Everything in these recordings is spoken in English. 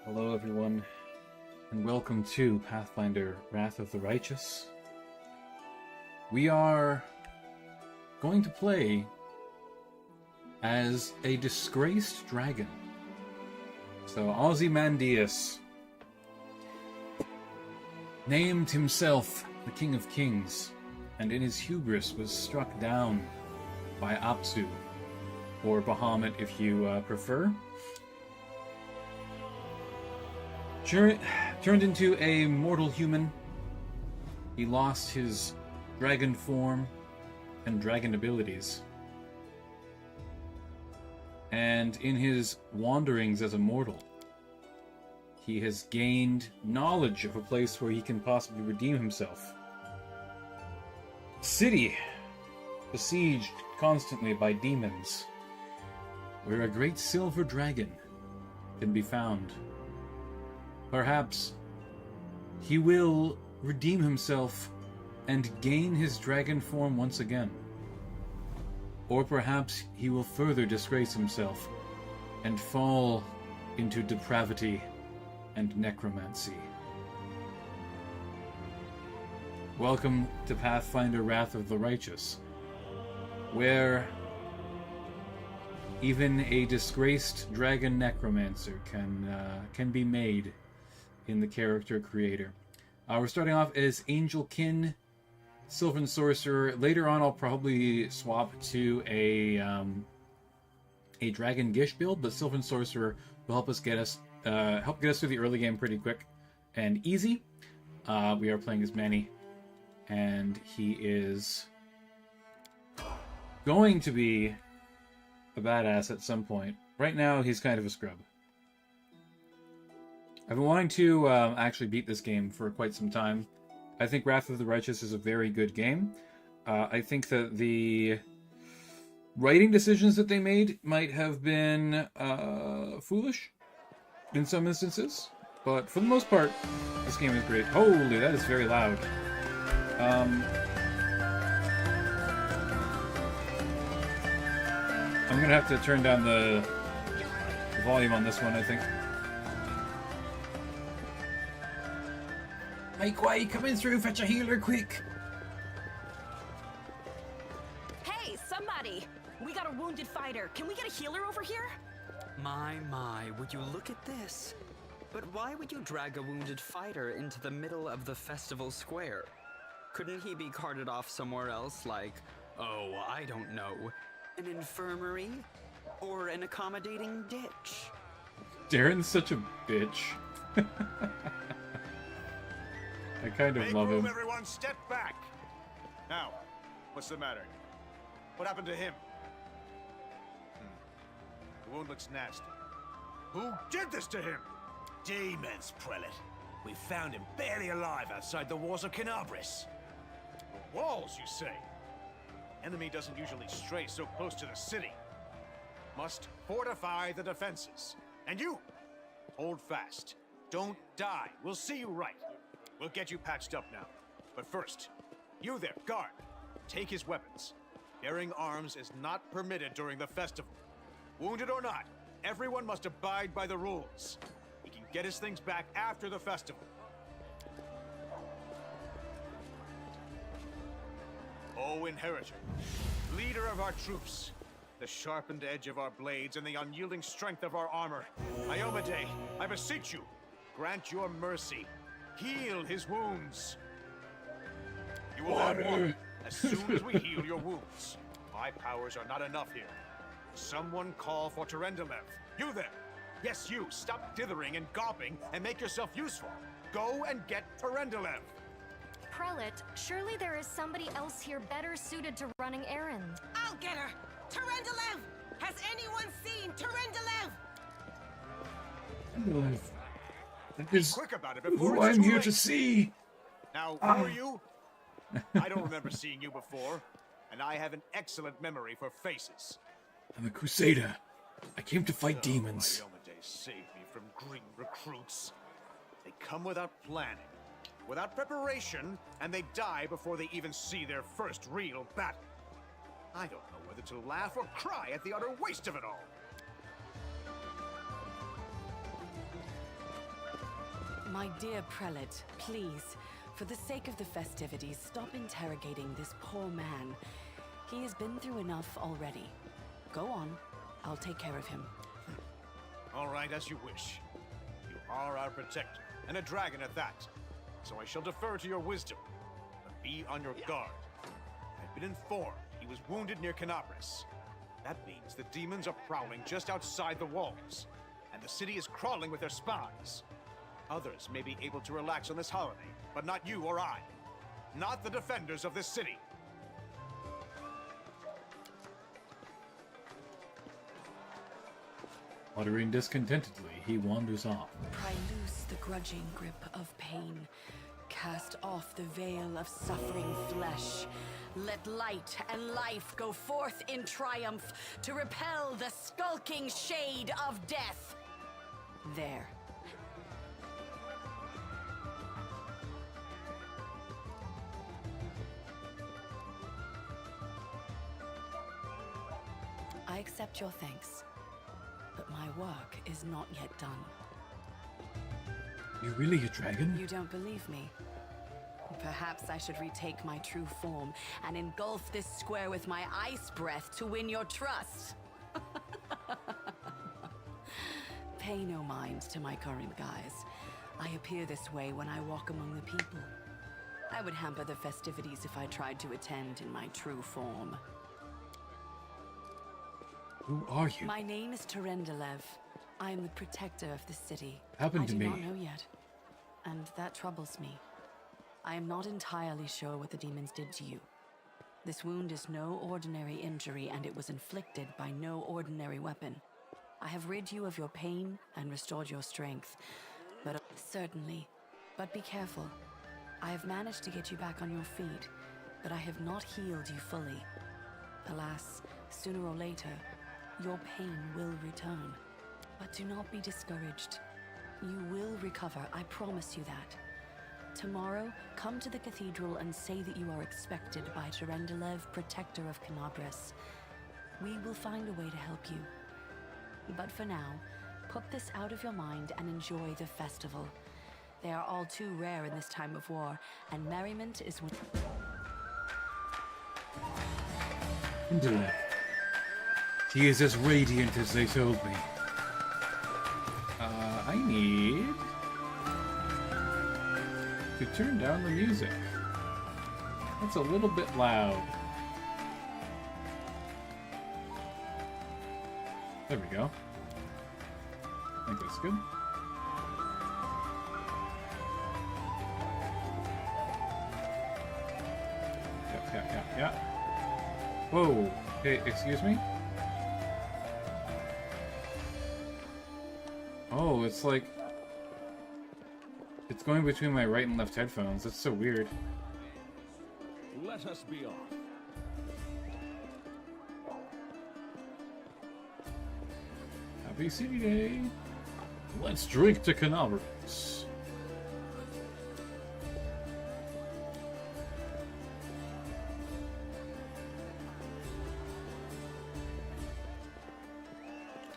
Hello everyone, and welcome to Pathfinder Wrath of the Righteous. We are going to play as a disgraced dragon. So Ozymandias named himself the King of Kings, and in his hubris was struck down by Apsu, or Bahamut if you prefer. Turned into a mortal human. He lost his dragon form and dragon abilities. And in his wanderings as a mortal, he has gained knowledge of a place where he can possibly redeem himself. A city besieged constantly by demons, where a great silver dragon can be found. Perhaps he will redeem himself and gain his dragon form once again. Or perhaps he will further disgrace himself and fall into depravity and necromancy. Welcome to Pathfinder Wrath of the Righteous, where even a disgraced dragon necromancer can be made in the character creator. We're starting off as Angelkin, Sylvan Sorcerer. Later on, I'll probably swap to a Dragon Gish build, but Sylvan Sorcerer will help get us through the early game pretty quick and easy. We are playing as Manny, and he is going to be a badass at some point. Right now, he's kind of a scrub. I've been wanting to actually beat this game for quite some time. I think Wrath of the Righteous is a very good game. I think that the writing decisions that they made might have been foolish in some instances, but for the most part, this game is great. Holy, that is very loud. I'm gonna have to turn down the volume on this one, I think. Make way, coming through, fetch a healer quick! Hey, somebody! We got a wounded fighter. Can we get a healer over here? My, would you look at this? But why would you drag a wounded fighter into the middle of the festival square? Couldn't he be carted off somewhere else, like, oh, I don't know, an infirmary? Or an accommodating ditch? Darren's such a bitch. I kind of love him. Everyone, step back. Now, what's the matter? What happened to him? The wound looks nasty. Who did this to him? Demons, Prelate. We found him barely alive outside the walls of Canabris. The walls, you say? Enemy doesn't usually stray so close to the city. Must fortify the defenses. And you, hold fast. Don't die. We'll see you right. We'll get you patched up now. But first, you there, guard. Take his weapons. Bearing arms is not permitted during the festival. Wounded or not, everyone must abide by the rules. He can get his things back after the festival. O Inheritor, leader of our troops, the sharpened edge of our blades and the unyielding strength of our armor, Iomade, I beseech you, grant your mercy. Heal his wounds. You will have one as soon as we heal your wounds. My powers are not enough here. Someone call for Terendelev. You there. Yes, you. Stop dithering and gawping and make yourself useful. Go and get Terendelev. Prelate, surely there is somebody else here better suited to running errands. I'll get her! Terendelev! Has anyone seen Terendelev? That is Quick about it before who it's I'm too here late. to see! Now, who are you? I don't remember seeing you before, and I have an excellent memory for faces. I'm a crusader. I came to fight demons. Iomade saved me from green recruits. They come without planning, without preparation, and they die before they even see their first real battle. I don't know whether to laugh or cry at the utter waste of it all. My dear prelate, please, for the sake of the festivities, stop interrogating this poor man. He has been through enough already. Go on. I'll take care of him. All right, as you wish. You are our protector, and a dragon at that. So I shall defer to your wisdom. But be on your guard. I've been informed he was wounded near Canabris. That means the demons are prowling just outside the walls, and the city is crawling with their spies. Others may be able to relax on this holiday, but not you or I. Not the defenders of this city. Muttering discontentedly, he wanders off. Pry loose the grudging grip of pain. Cast off the veil of suffering flesh. Let light and life go forth in triumph to repel the skulking shade of death. There. I accept your thanks, but my work is not yet done. You really a dragon? You don't believe me? Perhaps I should retake my true form and engulf this square with my ice breath to win your trust. Pay no mind to my current guise. I appear this way when I walk among the people. I would hamper the festivities if I tried to attend in my true form. Who are you? My name is Terendelev. I am the protector of the city. Happened to me. I do not know yet, and that troubles me. I am not entirely sure what the demons did to you. This wound is no ordinary injury, and it was inflicted by no ordinary weapon. I have rid you of your pain and restored your strength, but certainly. But be careful. I have managed to get you back on your feet, but I have not healed you fully. Alas, sooner or later, your pain will return. But do not be discouraged. You will recover, I promise you that. Tomorrow, come to the cathedral and say that you are expected by Terendelev, protector of Canabris. We will find a way to help you. But for now, put this out of your mind and enjoy the festival. They are all too rare in this time of war, and merriment is one. Indolent. He is as radiant as they told me. I need to turn down the music. It's a little bit loud. There we go. I think that's good. Yeah. Whoa. Hey, excuse me? Oh, it's like... it's going between my right and left headphones. That's so weird. Let us be off. Happy City Day! Let's drink to Canabris.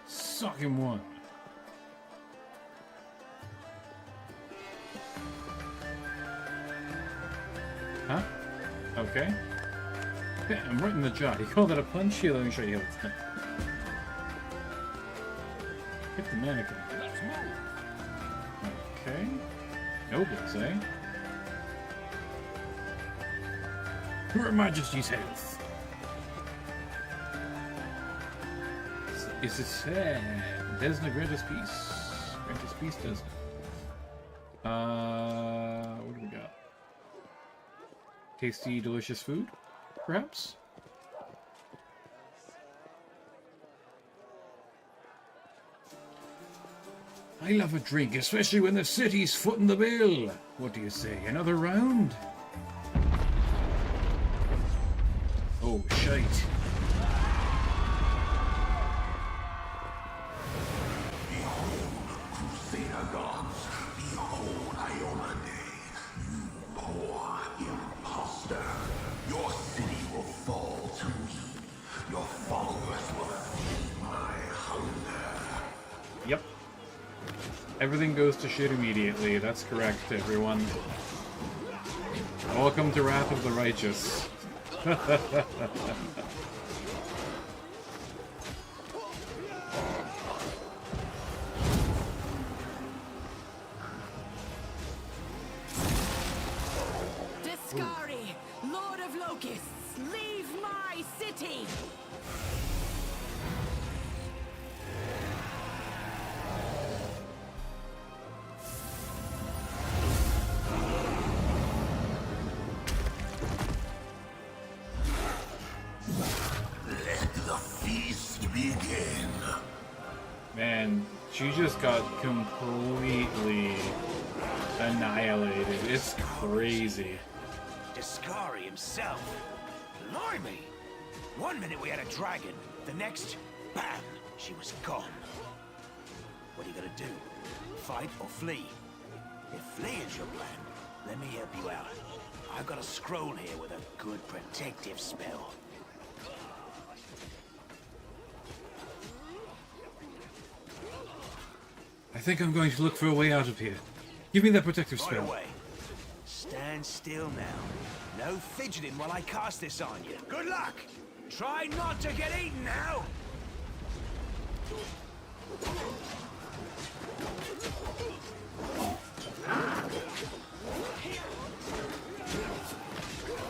Suck him one. Huh? Okay. Yeah, I'm right in the jaw. You call that a punch? Here, let me show you how it's done. Hit the mannequin. Let's move. Okay. Nobles, eh? Her Majesty's health. Is it Desna grant us peace? Grant us peace, Desna. What do we got? Tasty, delicious food, perhaps? I love a drink, especially when the city's footing the bill. What do you say, another round? Oh, shite. Crusader gods, behold Iomade, you poor imposter. Your city will fall to me. Your followers will feed my hunger. Yep. Everything goes to shit immediately. That's correct, everyone. Welcome to Wrath of the Righteous. Disgari, Lord of Locusts, leave my city! Let the feast begin. Man, she just got completely annihilated. It's crazy. Disgraced himself. Blimey! One minute we had a dragon, the next, bam, she was gone. What are you gonna do? Fight or flee? If fleeing's your plan, let me help you out. I've got a scroll here with a good protective spell. I think I'm going to look for a way out of here. Give me that protective Right spell. away. Stand still now. No fidgeting while I cast this on you. Good luck! Try not to get eaten now!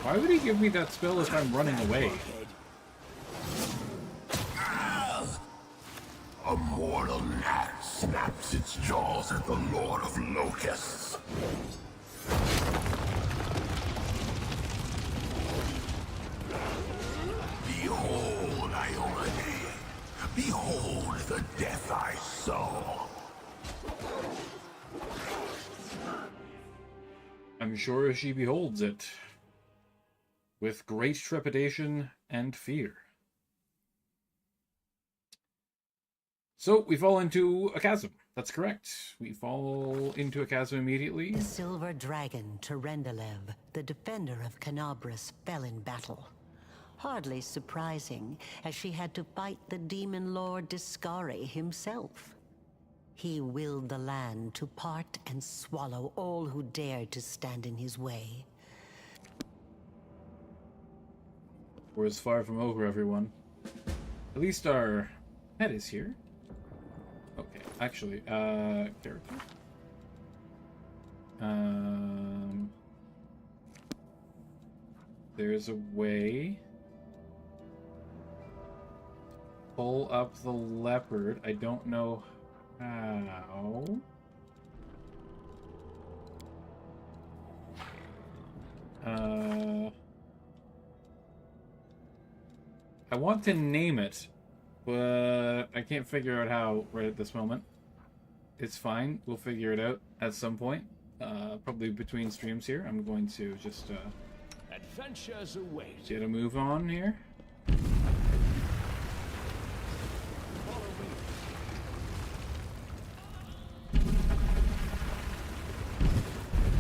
Why would he give me that spell if I'm running away? A mortal gnat snaps its jaws at the Lord of Locusts. Behold, Iomade. Behold the death I sow. I'm sure she beholds it with great trepidation and fear. So, we fall into a chasm. That's correct. We fall into a chasm immediately. The silver dragon, Terendelev, the defender of Canabras, fell in battle. Hardly surprising, as she had to fight the demon lord Disgraced himself. He willed the land to part and swallow all who dared to stand in his way. We're as far from over, everyone. At least our head is here. Okay, actually, character. There's a way. Pull up the leopard. I don't know how. I want to name it, but I can't figure out how right at this moment. It's fine. We'll figure it out at some point. Probably between streams here. I'm going to just Adventures await. get a move on here.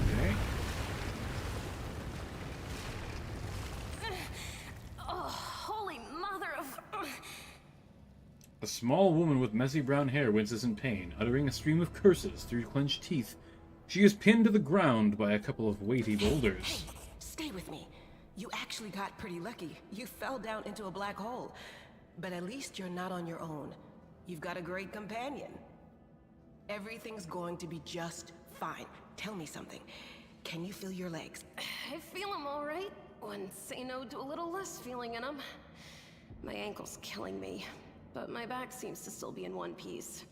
Okay. Oh, holy mother of... A small woman with messy brown hair winces in pain, uttering a stream of curses through clenched teeth. She is pinned to the ground by a couple of weighty boulders. Hey, stay with me. You actually got pretty lucky. You fell down into a black hole. But at least you're not on your own. You've got a great companion. Everything's going to be just fine. Tell me something. Can you feel your legs? I feel them all right. When say no to a little less feeling in them. My ankle's killing me, but my back seems to still be in one piece.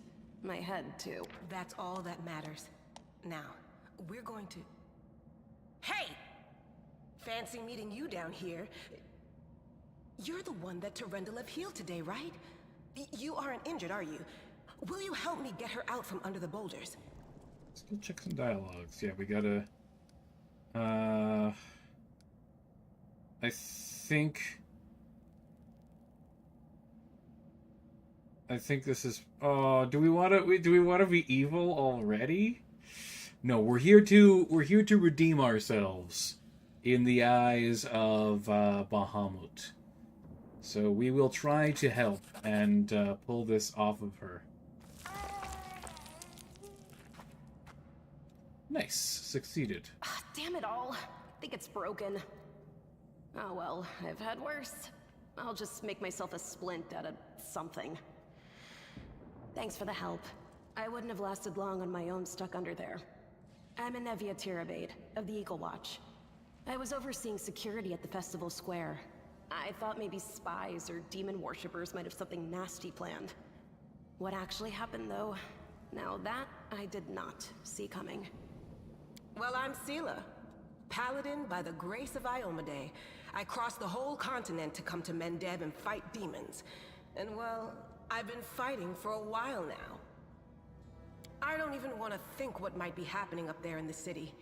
My head, too. That's all that matters. Now, we're going to... Hey! Fancy meeting you down here. You're the one that Terendelev healed today, right? You aren't injured, are you? Will you help me get her out from under the boulders? Let's go check some dialogues. Yeah, we gotta... I think this is... Oh, do we want to be evil already? No, we're here to redeem ourselves in the eyes of Bahamut. So we will try to help and pull this off of her. Nice. Succeeded. Damn it all. I think it's broken. Oh well, I've had worse. I'll just make myself a splint out of something. Thanks for the help. I wouldn't have lasted long on my own stuck under there. I'm Anevia Tirabade, of the Eagle Watch. I was overseeing security at the festival square. I thought maybe spies or demon worshippers might have something nasty planned. What actually happened, though, now that I did not see coming. Well, I'm Sela, paladin by the grace of Iomade. I crossed the whole continent to come to Mendev and fight demons. And well, I've been fighting for a while now. I don't even want to think what might be happening up there in the city.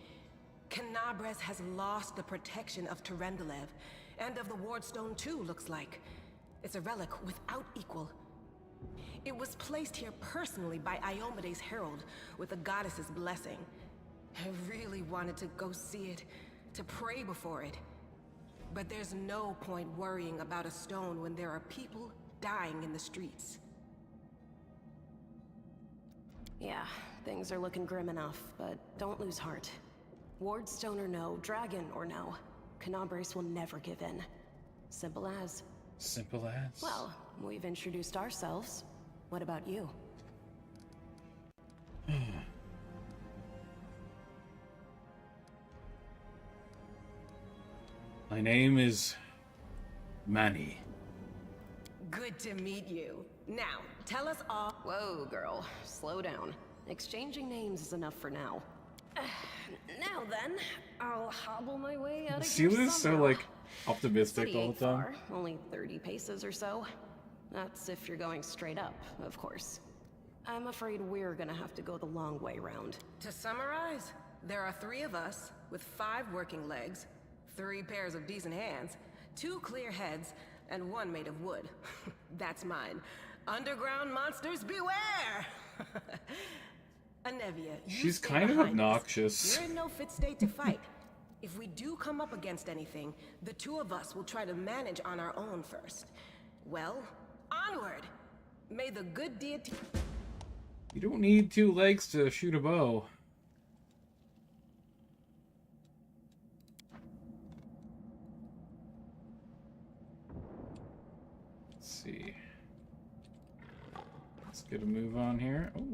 Canabres has lost the protection of Terendelev, and of the Wardstone too, looks like. It's a relic without equal. It was placed here personally by Iomede's herald, with the goddess's blessing. I really wanted to go see it, to pray before it. But there's no point worrying about a stone when there are people dying in the streets. Yeah, things are looking grim enough, but don't lose heart. Wardstone or no, dragon or no, Canabres will never give in. Simple as. Simple as? Well, we've introduced ourselves. What about you? My name is Manny. Good to meet you. Now, tell us all. Whoa, girl. Slow down. Exchanging names is enough for now. Now then, I'll hobble my way out of here Sela's so, somehow. like, optimistic City all ain't the time. far, only 30 paces or so. That's if you're going straight up, of course. I'm afraid we're gonna have to go the long way round. To summarize, there are 3 of us, with 5 working legs, 3 pairs of decent hands, 2 clear heads, and 1 made of wood. That's mine. Underground monsters beware! Anevia, you She's stay kind of behind us. obnoxious. You're in no fit state to fight. If we do come up against anything, the 2 of us will try to manage on our own first. Well, onward! May the good deity... You don't need 2 legs to shoot a bow. Let's see. Let's get a move on here. Oh,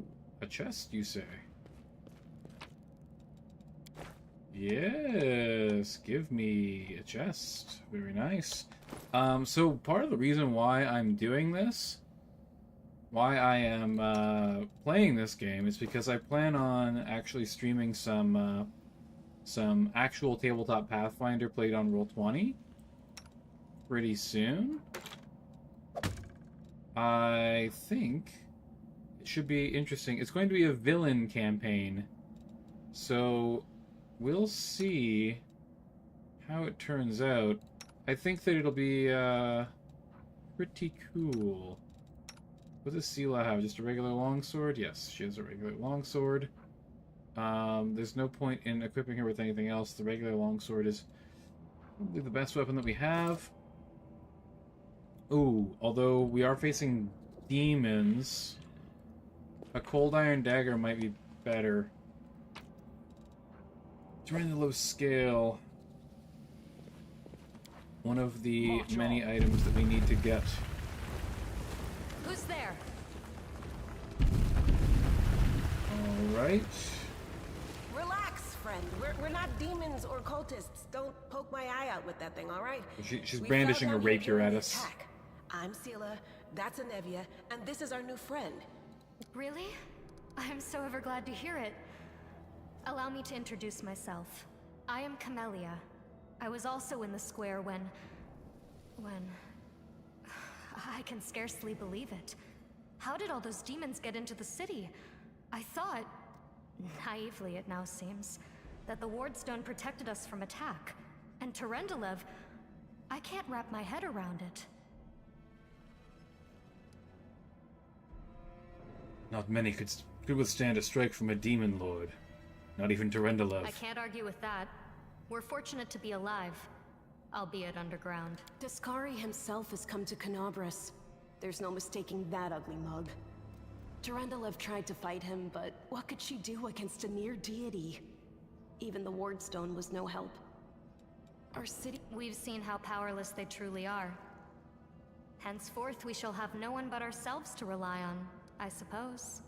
a chest, you say? Yes, give me a chest. Very nice. So part of the reason why I'm doing this, why I am playing this game, is because I plan on actually streaming some actual tabletop Pathfinder played on Roll20 pretty soon. I think it should be interesting. It's going to be a villain campaign, so we'll see how it turns out. I think that it'll be pretty cool. What does Sela have? Just a regular longsword? Yes, she has a regular longsword. There's no point in equipping her with anything else. The regular longsword is probably the best weapon that we have. Ooh, although we are facing demons, a cold iron dagger might be better. During the low scale, one of the many items that we need to get. Who's there? Alright. Relax, friend. We're not demons or cultists. Don't poke my eye out with that thing, all right? She's We brandishing fell a down here rapier during at the us. attack. I'm Sela, that's Anevia, and this is our new friend. Really? I'm so ever glad to hear it. Allow me to introduce myself. I am Camellia. I was also in the square when... I can scarcely believe it. How did all those demons get into the city? I thought, naively it now seems, that the Wardstone protected us from attack. And Terendelev, I can't wrap my head around it. Not many could withstand a strike from a demon lord. Not even Terendelev. I can't argue with that. We're fortunate to be alive, albeit underground. Discari himself has come to Canabres. There's no mistaking that ugly mug. Terendelev tried to fight him, but what could she do against a near deity? Even the Wardstone was no help. Our city... We've seen how powerless they truly are. Henceforth, we shall have no one but ourselves to rely on, I suppose.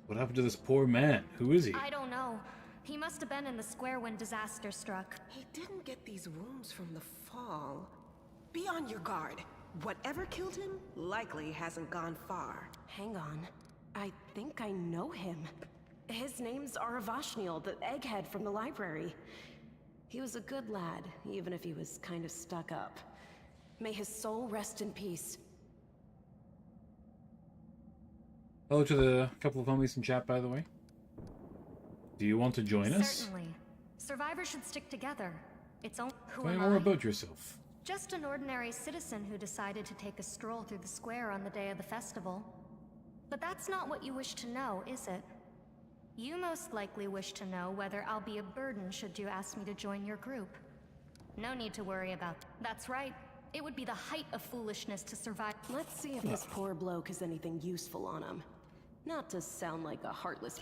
What happened to this poor man? Who is he? I don't know. He must have been in the square when disaster struck. He didn't get these wounds from the fall. Be on your guard. Whatever killed him likely hasn't gone far. Hang on. I think I know him. His name's Aravashniel, the egghead from the library. He was a good lad, even if he was kind of stuck up. May his soul rest in peace. Hello to the couple of homies in chat, by the way. Do you want to join us? Certainly. Survivors should stick together. It's only... Who Tell me am more I? about yourself. Just an ordinary citizen who decided to take a stroll through the square on the day of the festival. But that's not what you wish to know, is it? You most likely wish to know whether I'll be a burden should you ask me to join your group. No need to worry about that. That's right. It would be the height of foolishness to survive. Let's see if this poor bloke has anything useful on him. Not to sound like a heartless...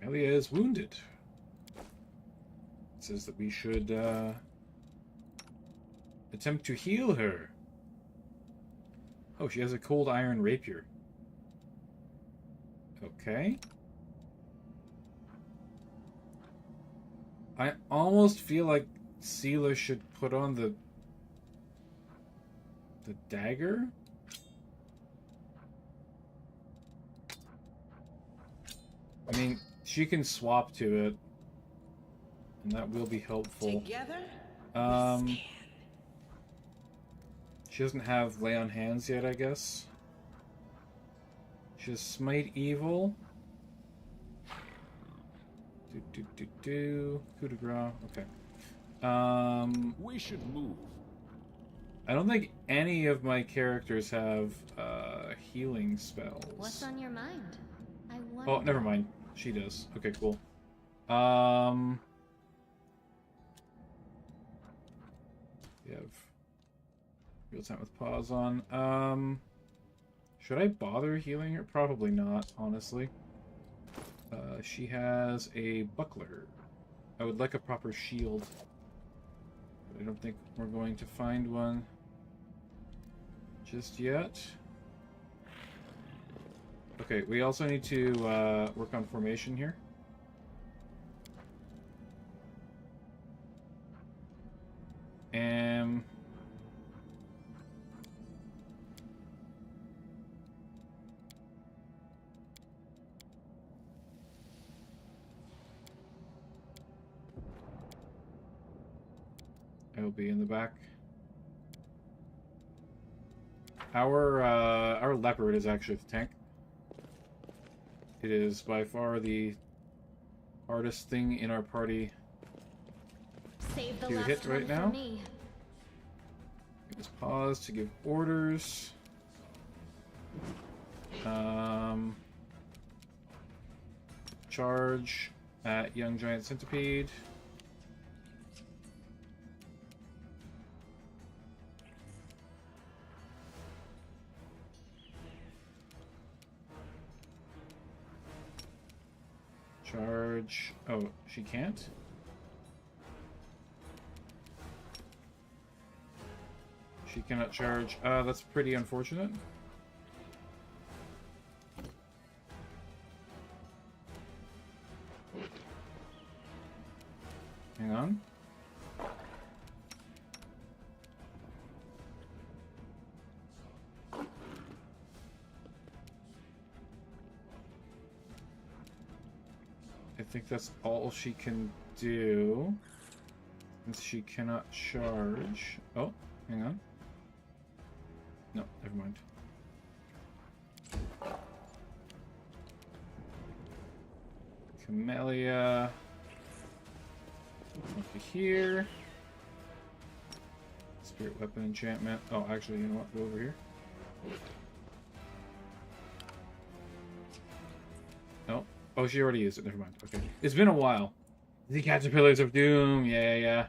Amelia is wounded. It says that we should attempt to heal her. Oh, she has a cold iron rapier. Okay. I almost feel like Seela should put on the dagger. I mean, she can swap to it, and that will be helpful. Together, she doesn't have lay on hands yet, I guess. She has smite evil. Coup de grace. Okay. We should move. I don't think any of my characters have healing spells. What's on your mind? I wonder... Oh, never mind. She does. Okay, cool. We have real time with pause on. Should I bother healing her? Probably not, honestly. She has a buckler. I would like a proper shield, but I don't think we're going to find one just yet. Okay, we also need to work on formation here. I will be in the back. Our leopard is actually the tank. It is by far the hardest thing in our party Save the to last hit right one now. for me. Just pause to give orders. Charge at Young Giant Centipede. Charge. Oh, she can't? She cannot charge. That's pretty unfortunate. Hang on. I think that's all she can do. Since she cannot charge. Oh, hang on. No, never mind. Camellia. Over here. Spirit weapon enchantment. Oh, actually, you know what? Go over here. No. Oh, she already used it. Never mind. Okay. It's been a while. The Caterpillars of Doom. Yeah.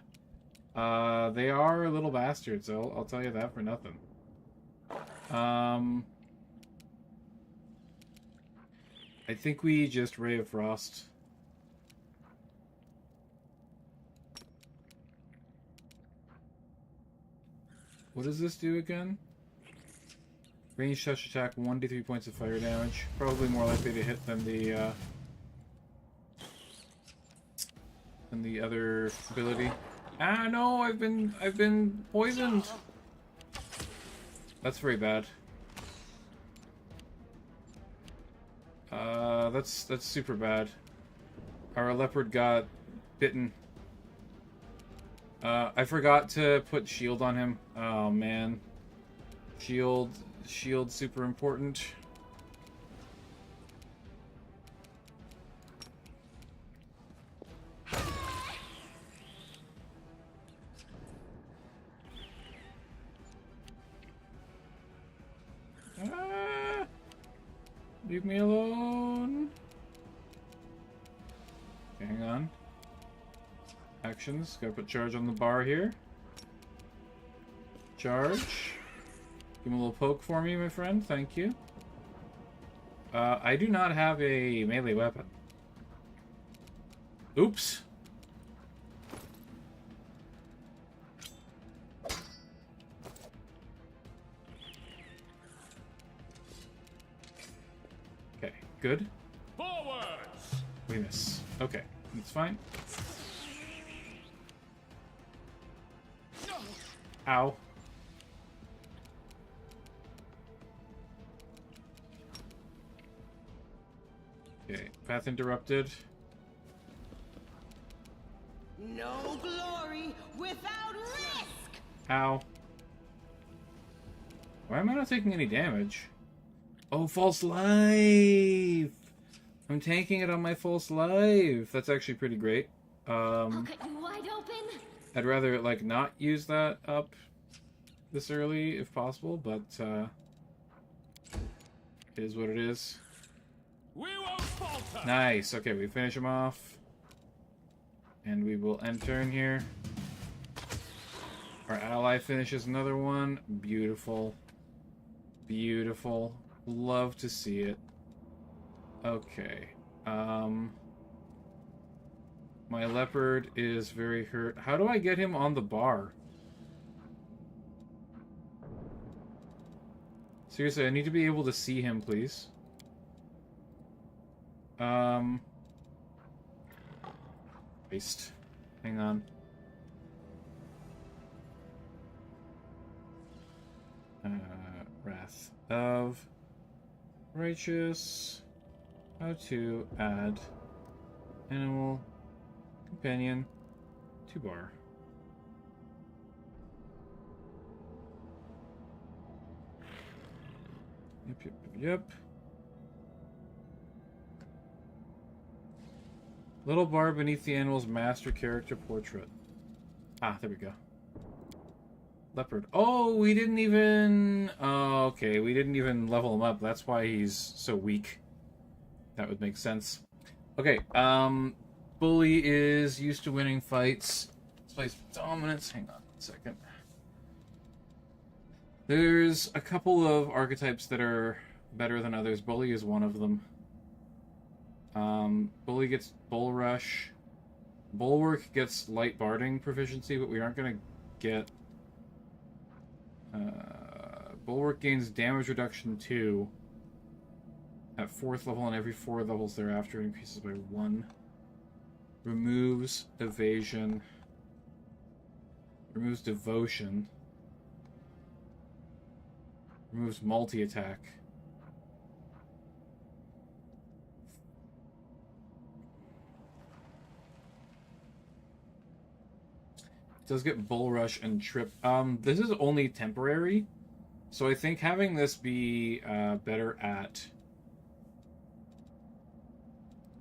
They are little bastards. I'll tell you that for nothing. I think we just Ray of Frost. What does this do again? Range touch attack, 1d3 points of fire damage. Probably more likely to hit than the other ability. Ah no, I've been poisoned. That's very bad. That's super bad. Our leopard got bitten. I forgot to put shield on him. Oh man. Shield super important. Ah, leave me alone. Okay, hang on. Actions. Gotta put charge on the bar here. Charge. Give him a little poke for me, my friend. Thank you. I do not have a melee weapon. Oops. Okay, good. Forwards! We miss. Okay, that's fine. Ow. Okay, path interrupted. No glory without risk! Ow. Why am I not taking any damage? Oh, false life! I'm tanking it on my false life. That's actually pretty great. I'll cut you wide open. I'd rather, like, not use that up this early, if possible, but, it is what it is. We won't falter! Nice. Okay, we finish him off. And we will end turn here. Our ally finishes another one. Beautiful. Beautiful. Love to see it. Okay. My leopard is very hurt. How do I get him on the bar? Seriously, I need to be able to see him, please. Waste. Hang on. Wrath of Righteous. How to add animal companion to bar. Yep. Little bar beneath the animal's master character portrait. Ah, there we go. Leopard. Oh, we didn't even... Oh, okay, we didn't even level him up. That's why he's so weak. That would make sense. Okay, Bully is used to winning fights. Let's play dominance. Hang on a second. There's a couple of archetypes that are better than others. Bully is one of them. Bully gets Bull Rush. Bulwark gets light barding proficiency, but we aren't going to get... Bulwark gains damage reduction 2 at 4th level, and every 4 levels thereafter it increases by 1. Removes evasion. Removes devotion. Removes multi-attack. Does get Bull Rush and Trip. This is only temporary, so I think having this be better at...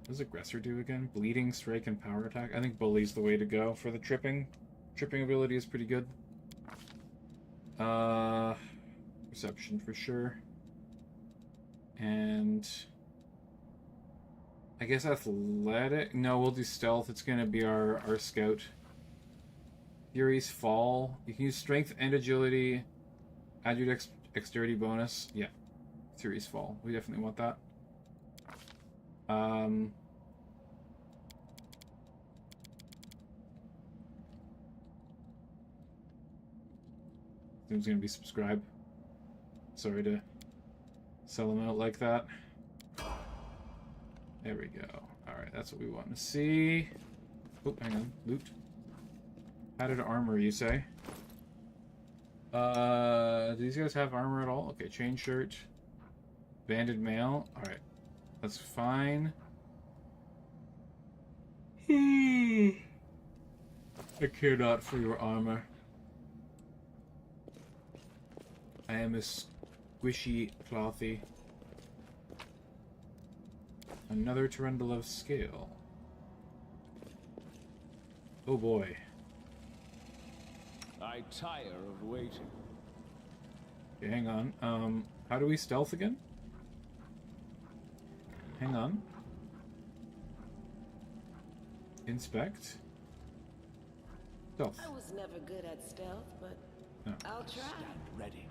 What does Aggressor do again? Bleeding, Strike, and Power Attack? I think Bully's the way to go for the tripping. Tripping ability is pretty good. Perception for sure. And... I guess Athletic? No, we'll do Stealth. It's going to be our Scout. Fury's Fall. You can use Strength and Agility. Add your Dexterity bonus. Yeah. Fury's Fall. We definitely want that. Seems gonna be subscribed. Sorry to sell them out like that. There we go. Alright, that's what we want to see. Oh, hang on. Loot. Padded armor, you say? Do these guys have armor at all? Okay, chain shirt. Banded mail. Alright. That's fine. I care not for your armor. I am a squishy clothy. Another Turundle of scale. Oh boy. I tire of waiting. Okay, hang on. How do we stealth again? Hang on. Inspect. Stealth. I was never good at stealth, but No. I'll try. Stand ready.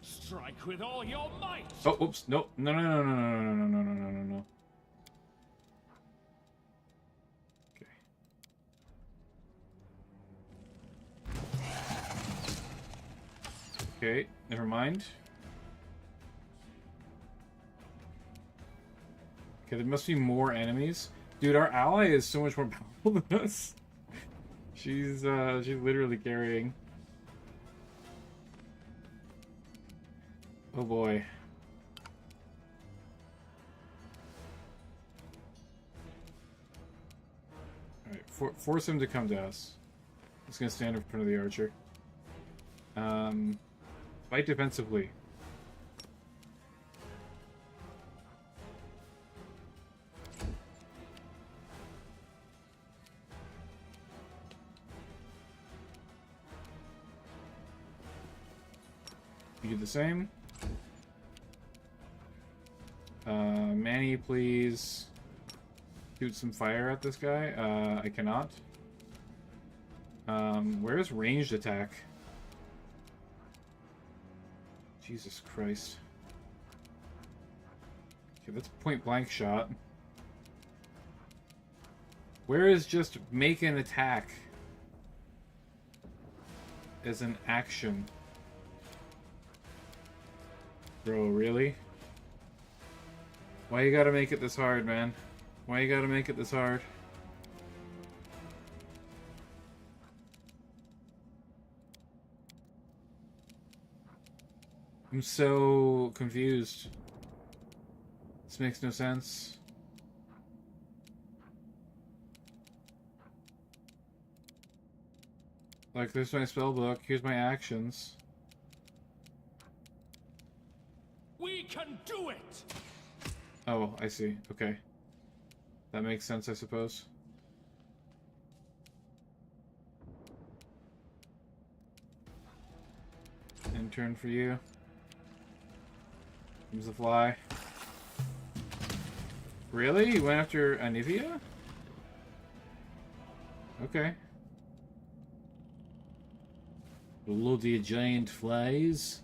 Strike with all your might. Oh, oops. No. No, no, no, no, no, no, no, no, no, no, no, no. Okay, never mind. Okay, there must be more enemies. Dude, our ally is so much more powerful than us. She's literally carrying. Oh boy. Alright, force him to come to us. He's gonna stand in front of the archer. Fight defensively. You do the same. Manny, please shoot some fire at this guy. I cannot. Where's ranged attack? Jesus Christ. Okay, that's a point blank shot. Where is just make an attack as an action? Bro, really? Why you gotta make it this hard, man? Why you gotta make it this hard? I'm so confused. This makes no sense. Like, there's my spell book. Here's my actions. We can do it! Oh, I see. Okay. That makes sense, I suppose. Intern for you. Comes the fly. Really? You went after Anivia? Okay. Bloody giant flies.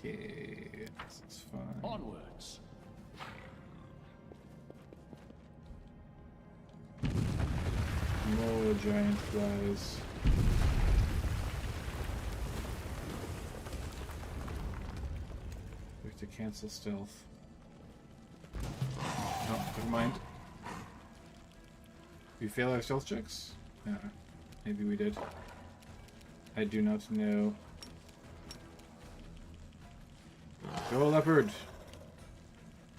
Okay, this is fine. Onwards. More giant flies. We have to cancel stealth. Oh, never mind. We fail our stealth checks? Maybe we did. I do not know. Go leopard!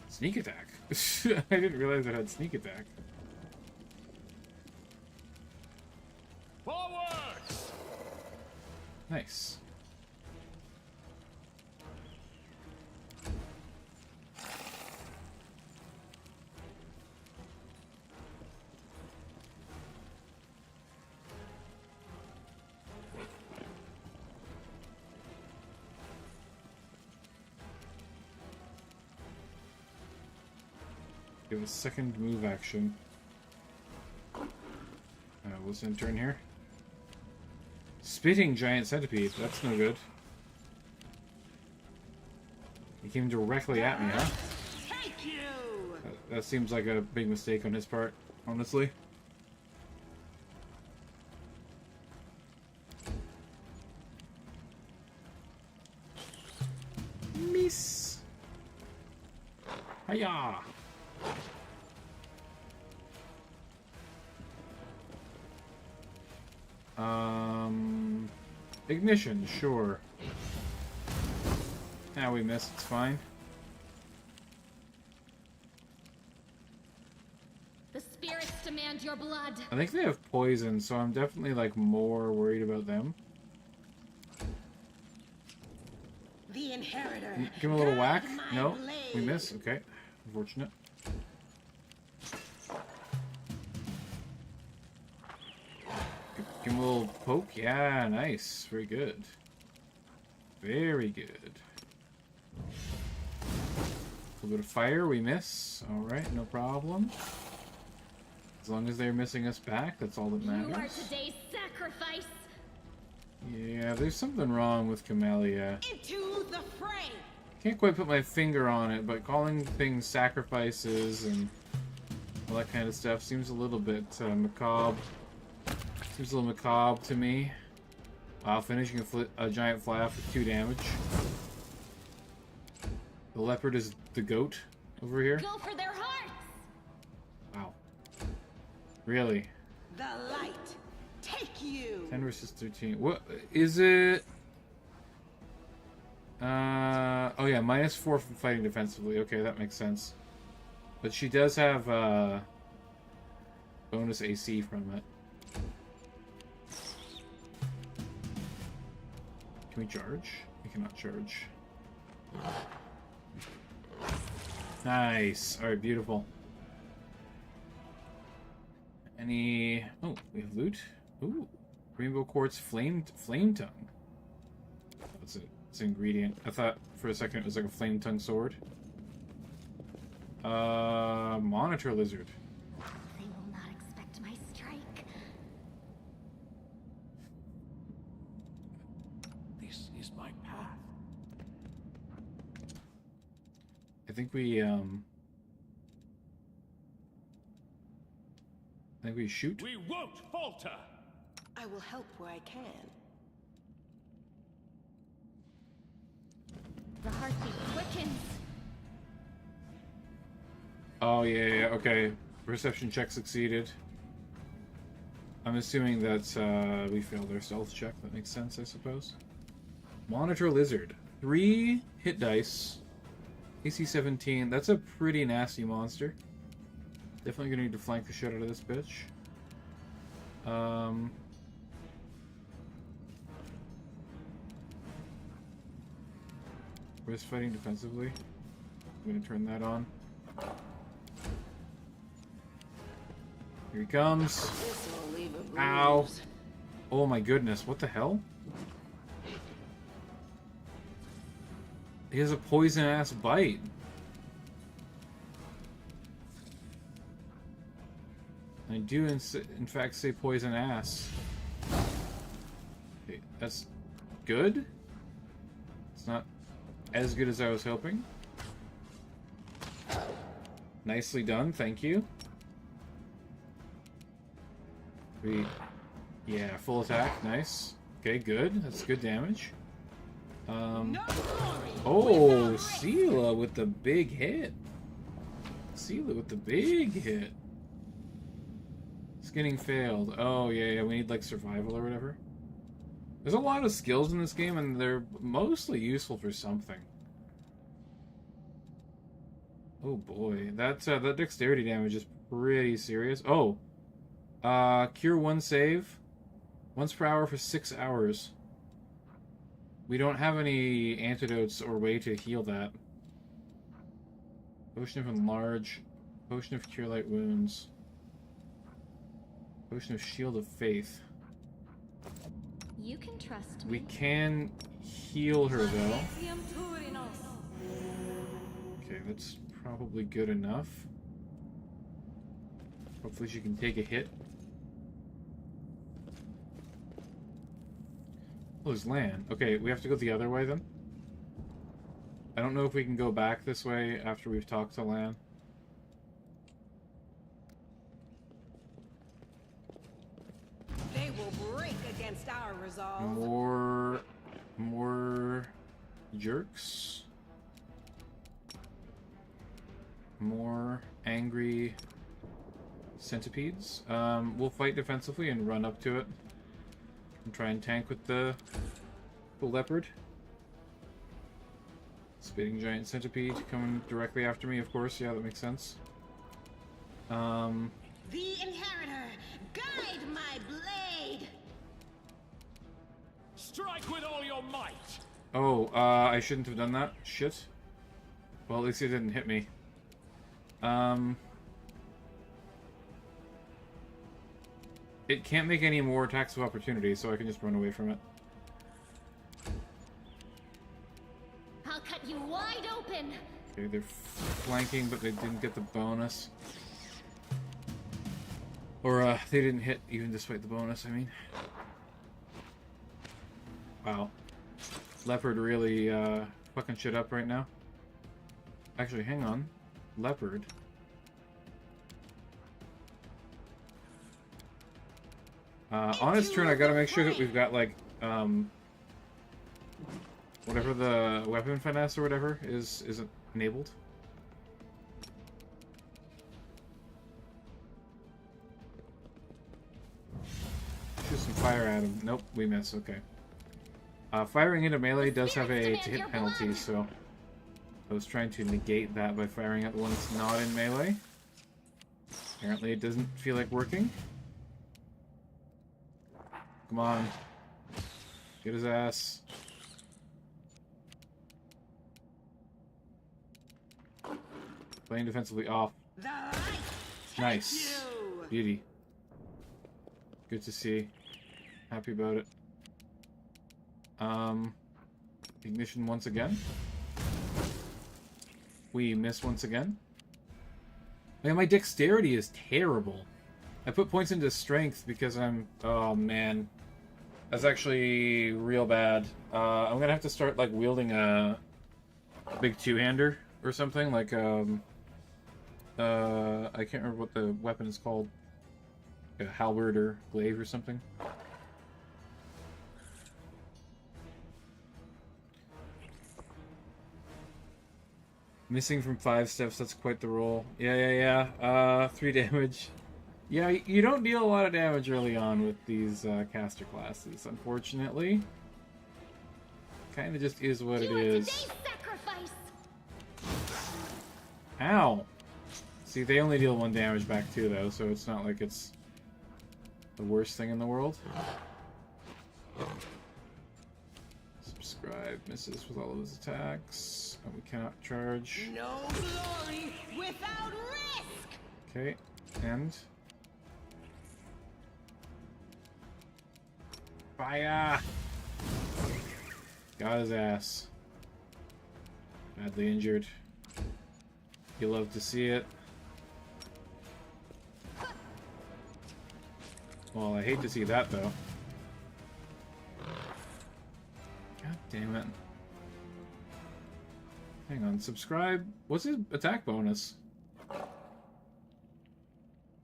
Sneak attack. I didn't realize it had sneak attack. Forwards! Nice. Give a second move action. We'll send turn here. Spitting giant centipede. That's no good. He came directly at me, huh? Thank you! That seems like a big mistake on his part, honestly. Miss! Hiya! Ignition, sure. Now we missed, it's fine. The spirits demand your blood. I think they have poison, so I'm definitely like more worried about them. The inheritor. Give him a little whack. Guide my No, blade. we miss. Okay, unfortunate. Give him a little poke. Yeah, nice. Very good. Very good. A little bit of fire. We miss. All right, no problem. As long as they're missing us back, that's all that matters. You are today's sacrifice. Yeah, there's something wrong with Camellia. Into the fray. Can't quite put my finger on it, but calling things sacrifices and all that kind of stuff seems a little bit macabre. Seems a little macabre to me. Wow, finishing a giant fly off with 2 damage. The leopard is the goat over here. Go for their hearts. Wow. Really? The light. Take you. 10 versus 13. What is it? Oh yeah, -4 from fighting defensively. Okay, that makes sense. But she does have bonus AC from it. Can we charge? We cannot charge. Nice. Alright, beautiful. Any... Oh, we have loot. Ooh. Rainbow Quartz Flame Tongue. That's it. It's an ingredient. I thought for a second it was like a Flame Tongue sword. Monitor Lizard. They will not expect my strike. This is my path. I think we shoot. We won't falter. I will help where I can. The heartbeat quickens. Oh yeah, okay. Perception check succeeded. I'm assuming that we failed our stealth check. That makes sense, I suppose. Monitor Lizard. 3 hit dice. AC 17. That's a pretty nasty monster. Definitely gonna need to flank the shit out of this bitch. Where's fighting defensively? I'm gonna turn that on. Here he comes. This'll leave a bruise. Ow. Oh my goodness, what the hell? He has a poison-ass bite. I do in fact say poison ass. Okay, that's good. It's not as good as I was hoping. Nicely done, thank you. Yeah, full attack, nice. Okay, good. That's good damage. Oh, Sela with the big hit. Sela with the big hit. Skinning failed. Oh, yeah, we need, like, survival or whatever. There's a lot of skills in this game, and they're mostly useful for something. Oh, boy. That dexterity damage is pretty serious. Oh. Cure 1 save. Once per hour for 6 hours. We don't have any antidotes or way to heal that. Potion of Enlarge. Potion of Cure Light Wounds. Potion of Shield of Faith. You can trust me. We can heal her, though. Okay, that's probably good enough. Hopefully she can take a hit. Oh, there's land. Okay, we have to go the other way, then? I don't know if we can go back this way after we've talked to Lan. They will break against our resolve. More jerks. More angry centipedes. We'll fight defensively and run up to it and try and tank with the leopard. Spitting giant centipede coming directly after me, of course. Yeah, that makes sense. The Inheritor, guide my blade. Strike with all your might. Oh, I shouldn't have done that. Shit. Well, at least it didn't hit me. It can't make any more attacks of opportunity, so I can just run away from it. I'll cut you wide open. Okay, they're flanking, but they didn't get the bonus. Or, they didn't hit, even despite the bonus, I mean. Wow. Leopard really, fucking shit up right now. Actually, hang on. Leopard. On its turn, I gotta make sure that we've got, like, whatever the weapon finesse or whatever is enabled. Shoot some fire at him. Nope, we miss. Okay. Firing into melee does have a hit penalty, so I was trying to negate that by firing at the one that's not in melee. Apparently, it doesn't feel like working. Come on. Get his ass. Playing defensively off. Nice. Beauty. Good to see. Happy about it. Ignition once again. We miss once again. Man, my dexterity is terrible. I put points into strength because I'm... Oh, man. That's actually real bad. I'm gonna have to start, like, wielding a big two-hander or something. Like, I can't remember what the weapon is called. Like a halberd or glaive or something. Missing from 5 steps, that's quite the roll. Yeah. 3 damage. Yeah, you don't deal a lot of damage early on with these caster classes, unfortunately. Kinda just is what it is. Ow! See, they only deal 1 damage back too, though, so it's not like it's the worst thing in the world. Subscribe misses with all of his attacks. And we cannot charge. No glory without risk. Okay, and fire! Got his ass. Badly injured. You love to see it. Well, I hate to see that, though. God damn it. Hang on, subscribe. What's his attack bonus?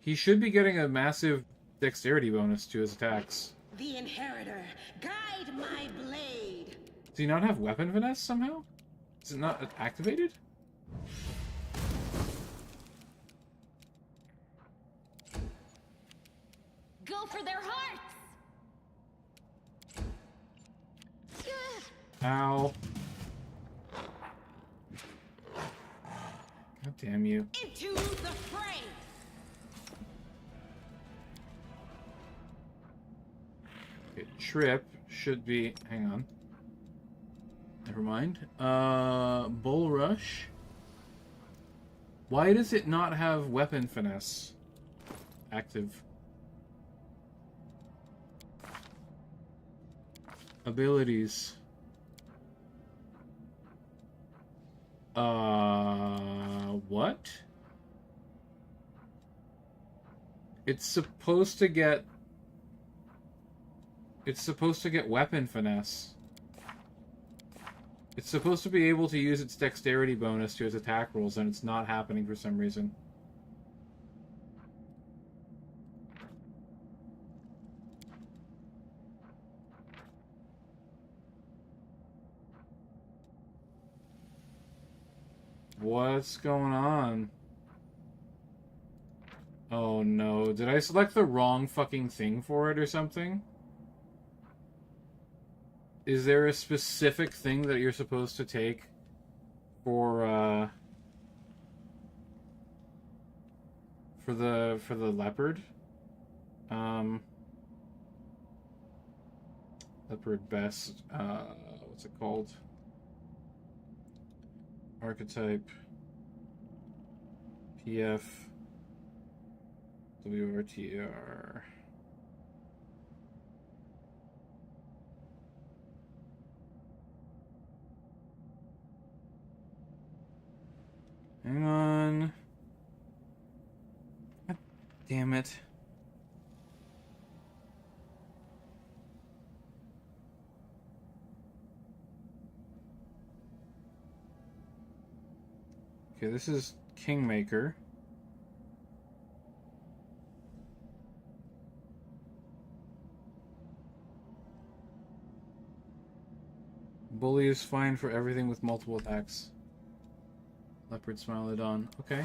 He should be getting a massive dexterity bonus to his attacks. The Inheritor, guide my blade. Does he not have weapon finesse somehow? Is it not activated? Go for their hearts. Ow. God damn you. Into the fray. Okay, trip should be... Hang on. Never mind. Bull Rush. Why does it not have weapon finesse active? Abilities. What? It's supposed to get... It's supposed to get weapon finesse. It's supposed to be able to use its dexterity bonus to its attack rolls, and it's not happening for some reason. What's going on? Oh no, did I select the wrong fucking thing for it or something? Is there a specific thing that you're supposed to take for the leopard? Leopard best, what's it called? Archetype, PF, WRTR. Hang on. God damn it. Okay, this is Kingmaker. Bully is fine for everything with multiple attacks. Leopard Smilodon. Okay.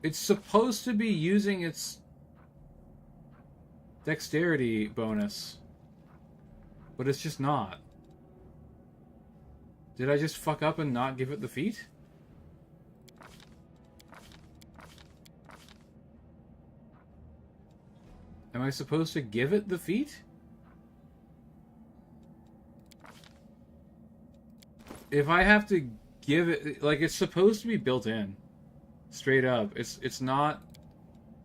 It's supposed to be using its dexterity bonus, but it's just not. Did I just fuck up and not give it the feat? Am I supposed to give it the feat? If I have to give it, like, it's supposed to be built in. Straight up. It's not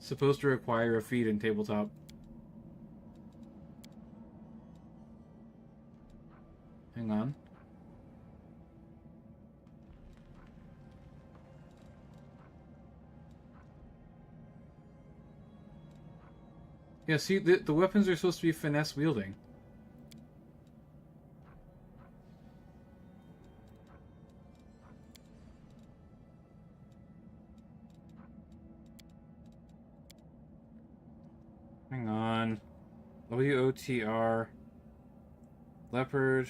supposed to require a feat in tabletop. Hang on. Yeah, see, the weapons are supposed to be finesse wielding. Hang on. WOTR. Leopard.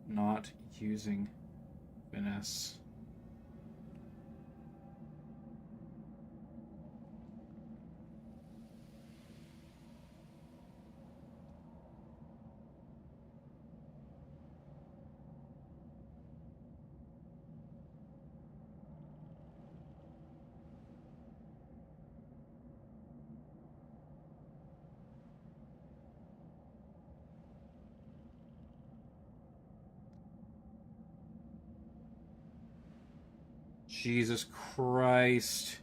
Not using finesse. Jesus Christ.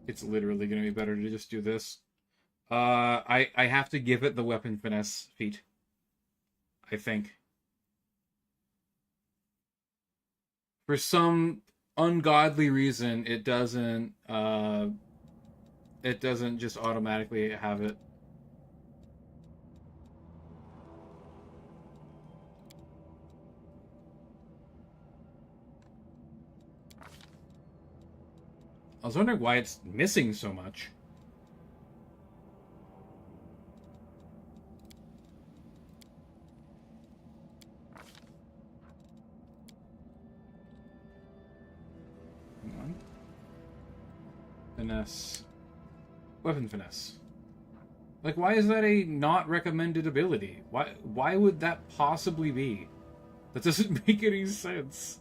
It's literally going to be better to just do this. I have to give it the weapon finesse feat. I think. For some ungodly reason, it doesn't just automatically have it. I was wondering why it's missing so much. Hang on. Finesse. Weapon finesse. Like, why is that a not recommended ability? Why would that possibly be? That doesn't make any sense.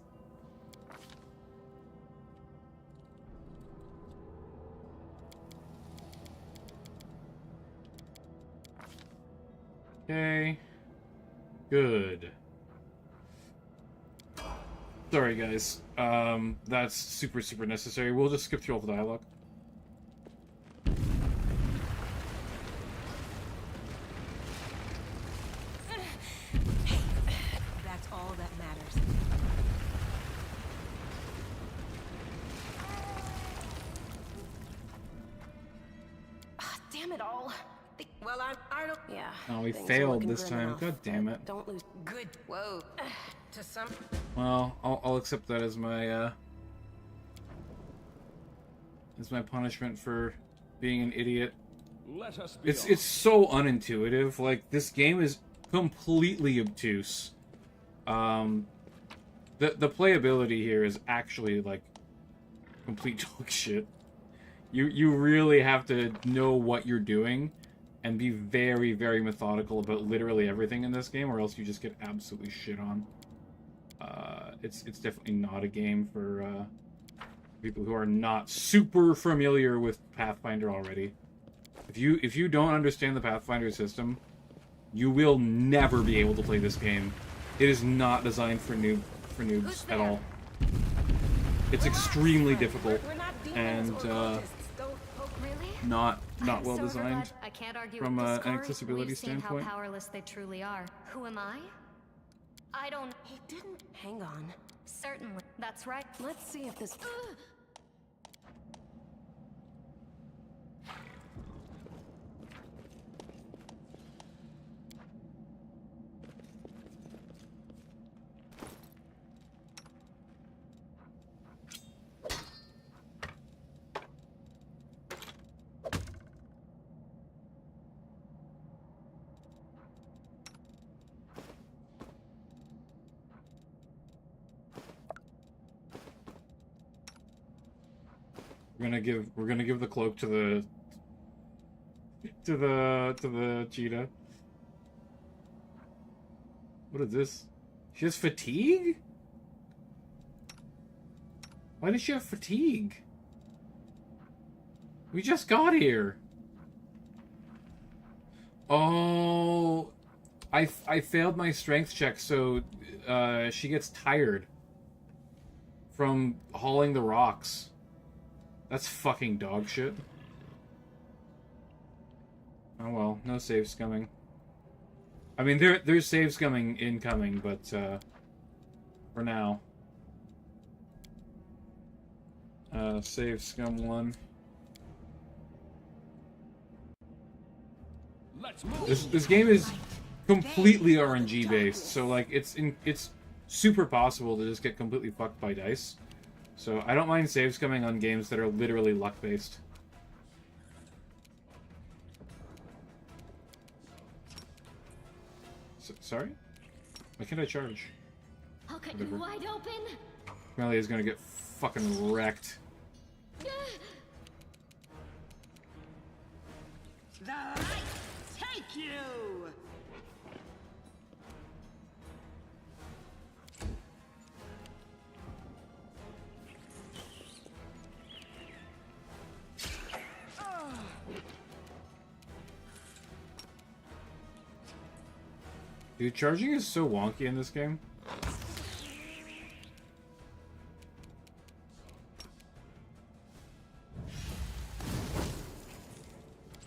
Okay. Good. Sorry, guys. That's super necessary. We'll just skip through all the dialogue. That's all that matters. damn it all. Well, I don't. Yeah. Oh, we things are failed looking this grim time. enough, God damn it. but don't lose. Good. Whoa. To some. Well, I'll accept that as my punishment for being an idiot. Let us be It's so unintuitive. Like, this game is completely obtuse. The playability here is actually like complete dog shit. You really have to know what you're doing and be very, very methodical about literally everything in this game, or else you just get absolutely shit on. It's definitely not a game for people who are not super familiar with Pathfinder already. If you don't understand the Pathfinder system, you will never be able to play this game. It is not designed for noobs at all. It's extremely difficult and not well designed from an accessibility standpoint. How powerless they truly are. Who am I? I don't. He didn't. Hang on. Certainly. That's right. Let's see if this. We're gonna give the cloak to the cheetah. What is this? She has fatigue? Why does she have fatigue? We just got here. Oh, I failed my strength check, so she gets tired from hauling the rocks. That's fucking dog shit. Oh well, no save scumming. I mean, there's save scumming incoming, but for now, save scum 1. Let's move. This game is completely RNG based, so like it's super possible to just get completely fucked by dice. So I don't mind save scumming on games that are literally luck based. Sorry? Why can't I charge? I'll cut you wide open. Melly is gonna get fucking wrecked. The light take you. Dude, charging is so wonky in this game.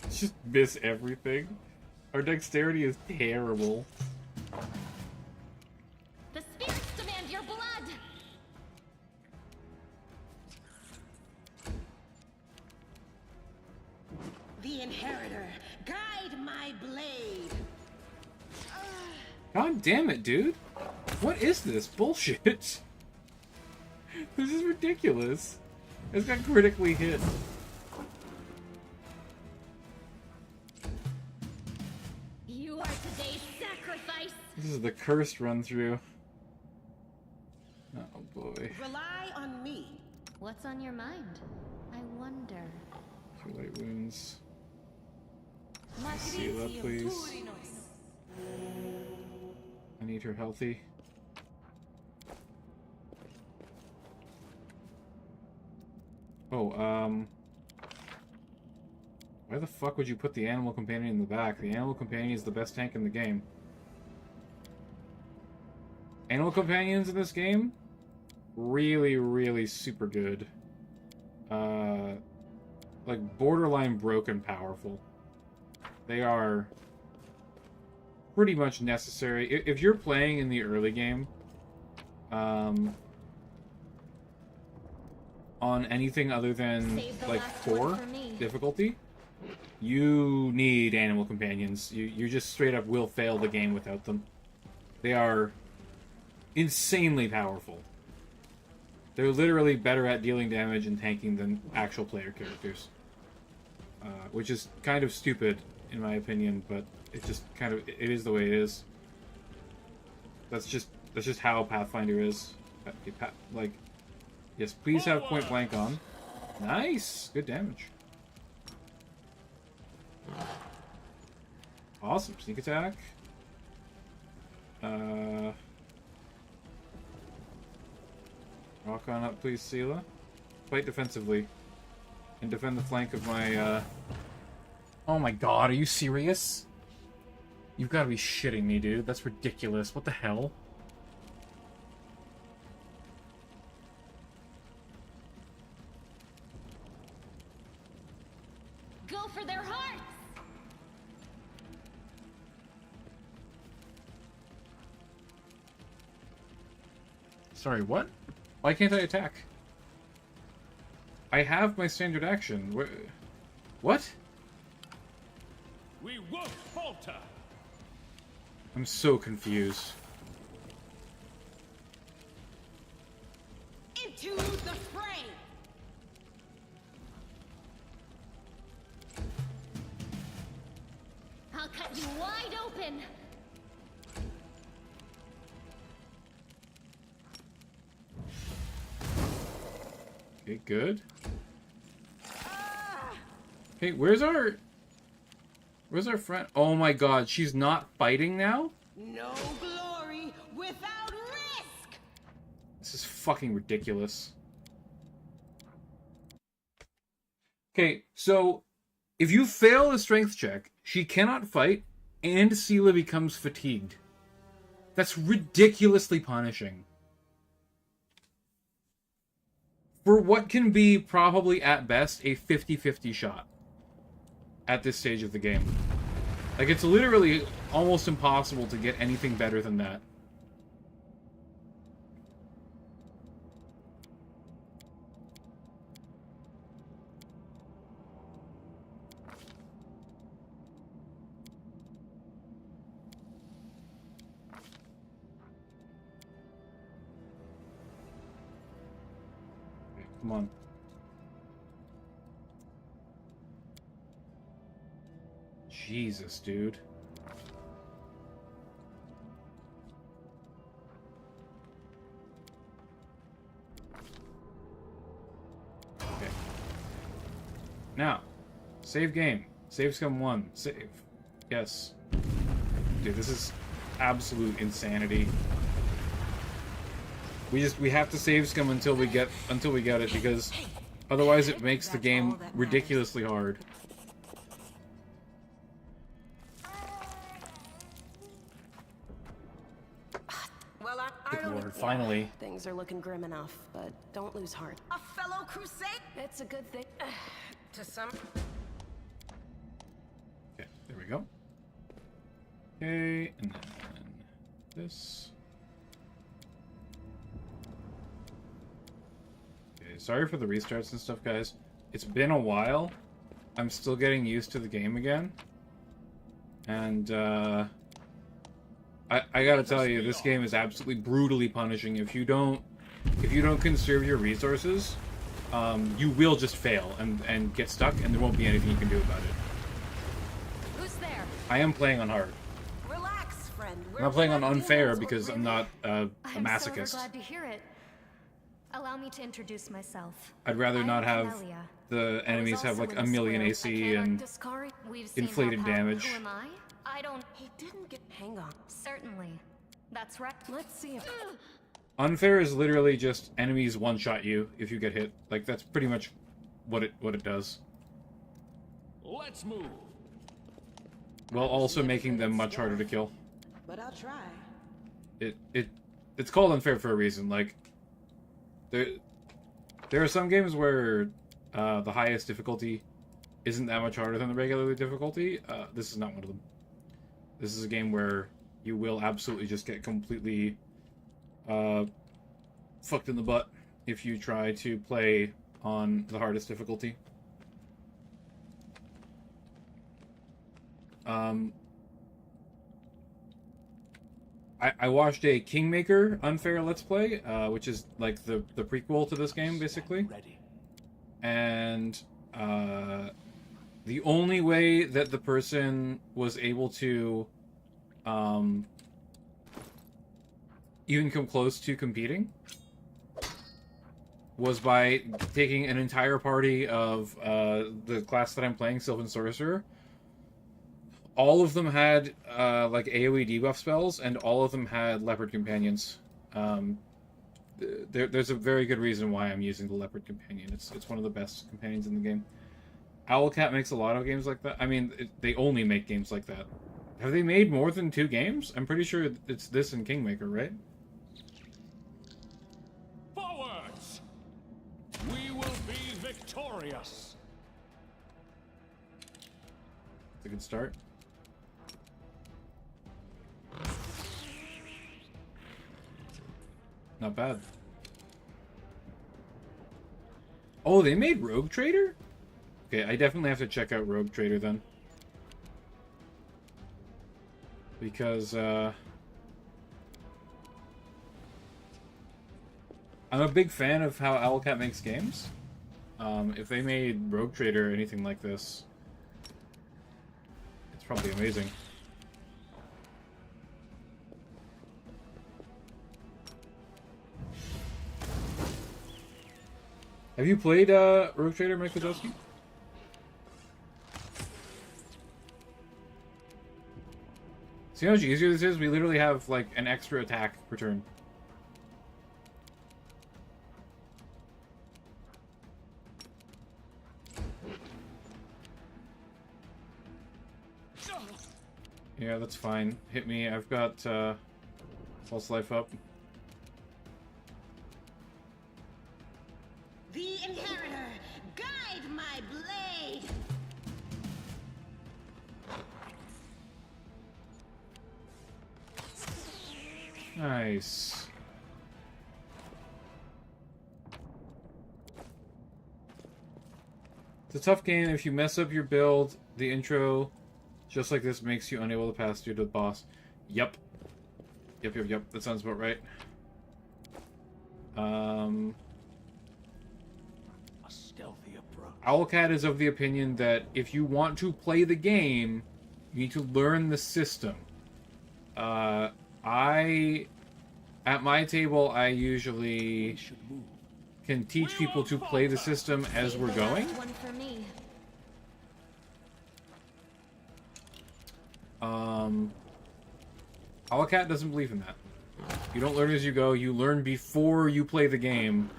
Just miss everything. Our dexterity is terrible. The spirits demand your blood. The Inheritor, guide my blade. God damn it, dude. What is this bullshit? This is ridiculous. It's got critically hit. You are today's sacrifice. This is the cursed run through. Oh boy. Rely on me. What's on your mind? I wonder. 2 light wounds. Seal up, please. I need her healthy. Oh, why the fuck would you put the animal companion in the back? The animal companion is the best tank in the game. Animal companions in this game? Really, really super good. Like, borderline broken powerful. They are pretty much necessary. If you're playing in the early game, on anything other than, like, 4 difficulty, You need animal companions. You just straight up will fail the game without them. They are insanely powerful. They're literally better at dealing damage and tanking than actual player characters. Which is kind of stupid, in my opinion, but it's just kind of, it is the way it is. That's just how Pathfinder is. Like, yes, please have point blank on. Nice! Good damage. Awesome. Sneak attack. Rock on up, please, Sela. Fight defensively. And defend the flank of my, Oh my god, are you serious? You've got to be shitting me, dude. That's ridiculous. What the hell? Go for their hearts! Sorry, what? Why can't I attack? I have my standard action. What? We won't falter. I'm so confused. Into the fray! I'll cut you wide open! Okay, good. Hey, where's our friend? Oh my god, she's not fighting now? No glory without risk! This is fucking ridiculous. Okay, so if you fail a strength check, she cannot fight, and Sela becomes fatigued. That's ridiculously punishing. For what can be probably, at best, a 50-50 shot at this stage of the game. Like, it's literally almost impossible to get anything better than that. Okay, come on. Jesus, dude. Okay. Now, save game. Save scum 1. Save. Yes. Dude, this is absolute insanity. We have to save scum until we get it, because otherwise it makes the game ridiculously hard. Well, I Good don't... lord, finally. Things are looking grim enough, but don't lose heart. A fellow crusade? It's a good thing. To some... Okay, there we go. Okay, and then this. Okay, sorry for the restarts and stuff, guys. It's been a while. I'm still getting used to the game again. And, I gotta tell you, this game is absolutely brutally punishing. If you don't conserve your resources, you will just fail and get stuck, and there won't be anything you can do about it. Who's there? I am playing on hard. Relax, friend. I'm not playing on unfair because I'm not a I'm masochist. so glad to hear it. Allow me to introduce myself. I'd rather not have Camellia. the enemies have like a million AC and We've seen inflated how powerful- damage. Who am I? I don't... He didn't get... Hang on. Certainly. That's right. Let's see if... Unfair is literally just enemies one-shot you if you get hit. Like, that's pretty much what it does. Let's move. While also making them much harder to kill. But I'll try. It's called unfair for a reason. Like, there are some games where the highest difficulty isn't that much harder than the regular difficulty. This is not one of them. This is a game where you will absolutely just get completely fucked in the butt if you try to play on the hardest difficulty. I watched a Kingmaker Unfair Let's Play, which is like the prequel to this game, basically. And the only way that the person was able to even come close to competing was by taking an entire party of the class that I'm playing, Sylvan Sorcerer. All of them had like AoE debuff spells, and all of them had Leopard Companions. There's a very good reason why I'm using the Leopard Companion. It's one of the best companions in the game. Owlcat makes a lot of games like that. I mean, they only make games like that. Have they made more than 2 games? I'm pretty sure it's this and Kingmaker, right? Forwards! We will be victorious. It's a good start. Not bad. Oh, they made Rogue Trader? Okay, I definitely have to check out Rogue Trader then. Because, I'm a big fan of how Owlcat makes games. If they made Rogue Trader or anything like this, it's probably amazing. Have you played Rogue Trader, Mike Wazowski? See how much easier this is? We literally have like an extra attack per turn. Yeah, that's fine. Hit me. I've got false life up. The Inheritor, guide my blade! Nice. It's a tough game. If you mess up your build, the intro, just like this, makes you unable to pass through to the boss. Yep. Yep. That sounds about right. Stealthy approach. Owlcat is of the opinion that if you want to play the game, you need to learn the system. At my table, I usually can teach people to play the system as we're going. One for me. Owlcat doesn't believe in that. You don't learn as you go. You learn before you play the game,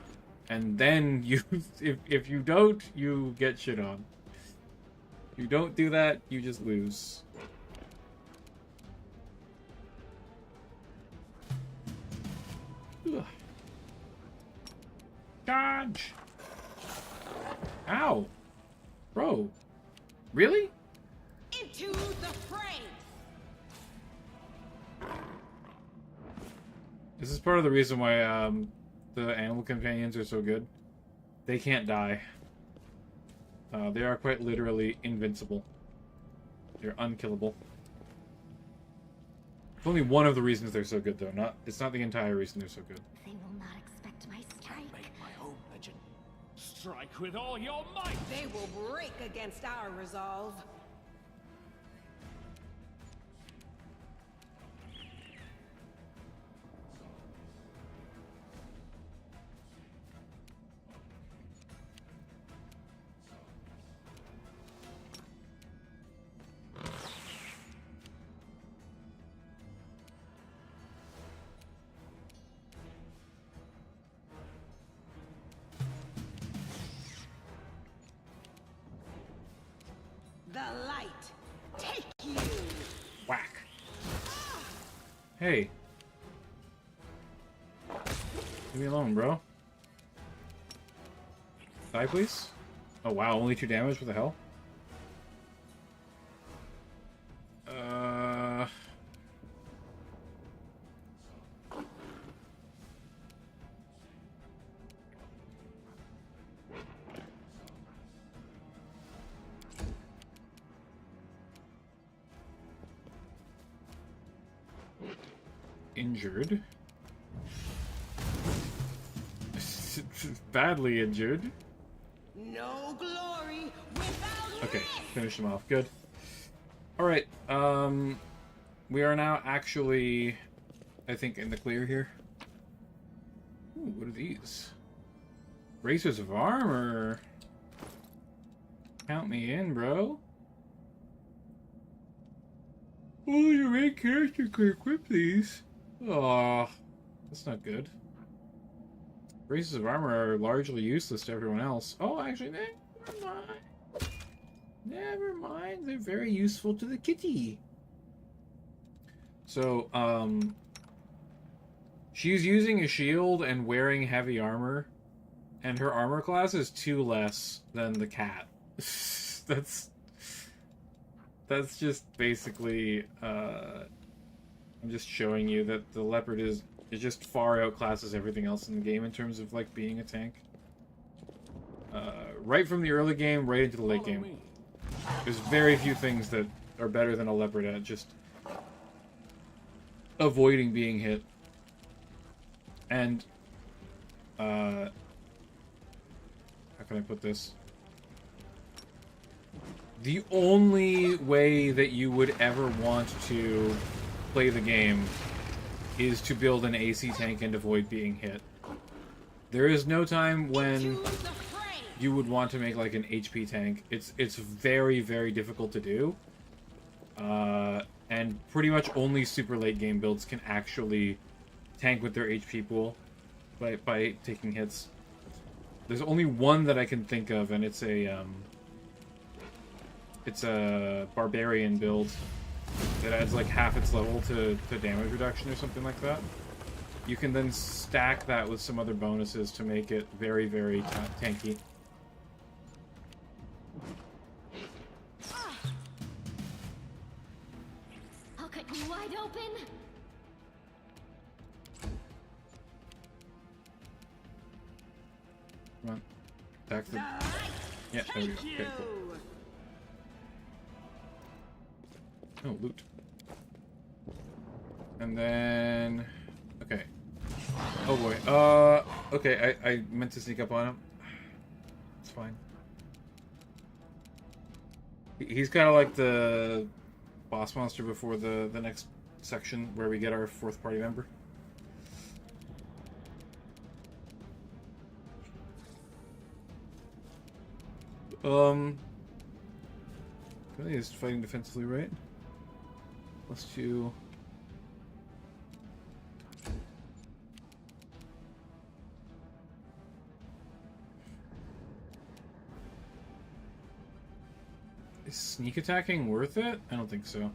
and then you, if you don't, you get shit on. If you don't do that, you just lose. Ugh. Dodge! Ow! Bro. Really? Into the fray! This is part of the reason why the animal companions are so good. They can't die. They are quite literally invincible. They're unkillable. It's only one of the reasons they're so good, though. It's not the entire reason they're so good. They will not expect my strike. Make my own legend. Strike with all your might! They will break against our resolve. The light, take you! Whack. Hey. Leave me alone, bro. Die, please. Oh, wow. Only 2 damage? What the hell? injured. Badly injured. No glory without Okay, finish him off. Good. Alright, we are now actually, I think, in the clear here. Ooh, what are these? Bracers of armor. Count me in, bro. Oh, your main character could equip these. Aw, that's not good. Braces of armor are largely useless to everyone else. Oh, actually, never mind. Never mind. They're very useful to the kitty. So, she's using a shield and wearing heavy armor, and her armor class is 2 less than the cat. That's just basically, I'm just showing you that the leopard is just far outclasses everything else in the game in terms of, like, being a tank. Right from the early game, right into the late game. There's very few things that are better than a leopard at just avoiding being hit. And, how can I put this? The only way that you would ever want to play the game is to build an AC tank and avoid being hit. There is no time when you would want to make like an HP tank. It's very, very difficult to do. And pretty much only super late game builds can actually tank with their HP pool by taking hits. There's only one that I can think of, and it's a barbarian build that adds like half its level to damage reduction or something like that. You can then stack that with some other bonuses to make it very, very tanky. I'll cut you wide open. Come on. Attack the... Yeah, there we go. Okay, cool. Oh, loot. And then... Okay. Oh boy. Okay, I meant to sneak up on him. It's fine. He's kind of like the boss monster before the next section where we get our 4th party member. He's fighting defensively, right? +2. Is sneak attacking worth it? I don't think so.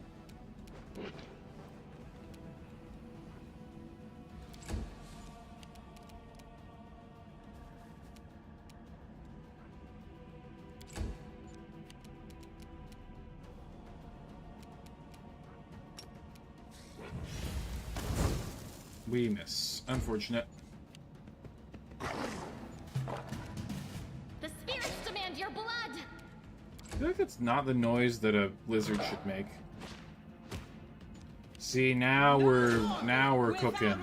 We miss. Unfortunate. The spirits demand your blood. I feel like that's not the noise that a lizard should make. See, now we're cooking.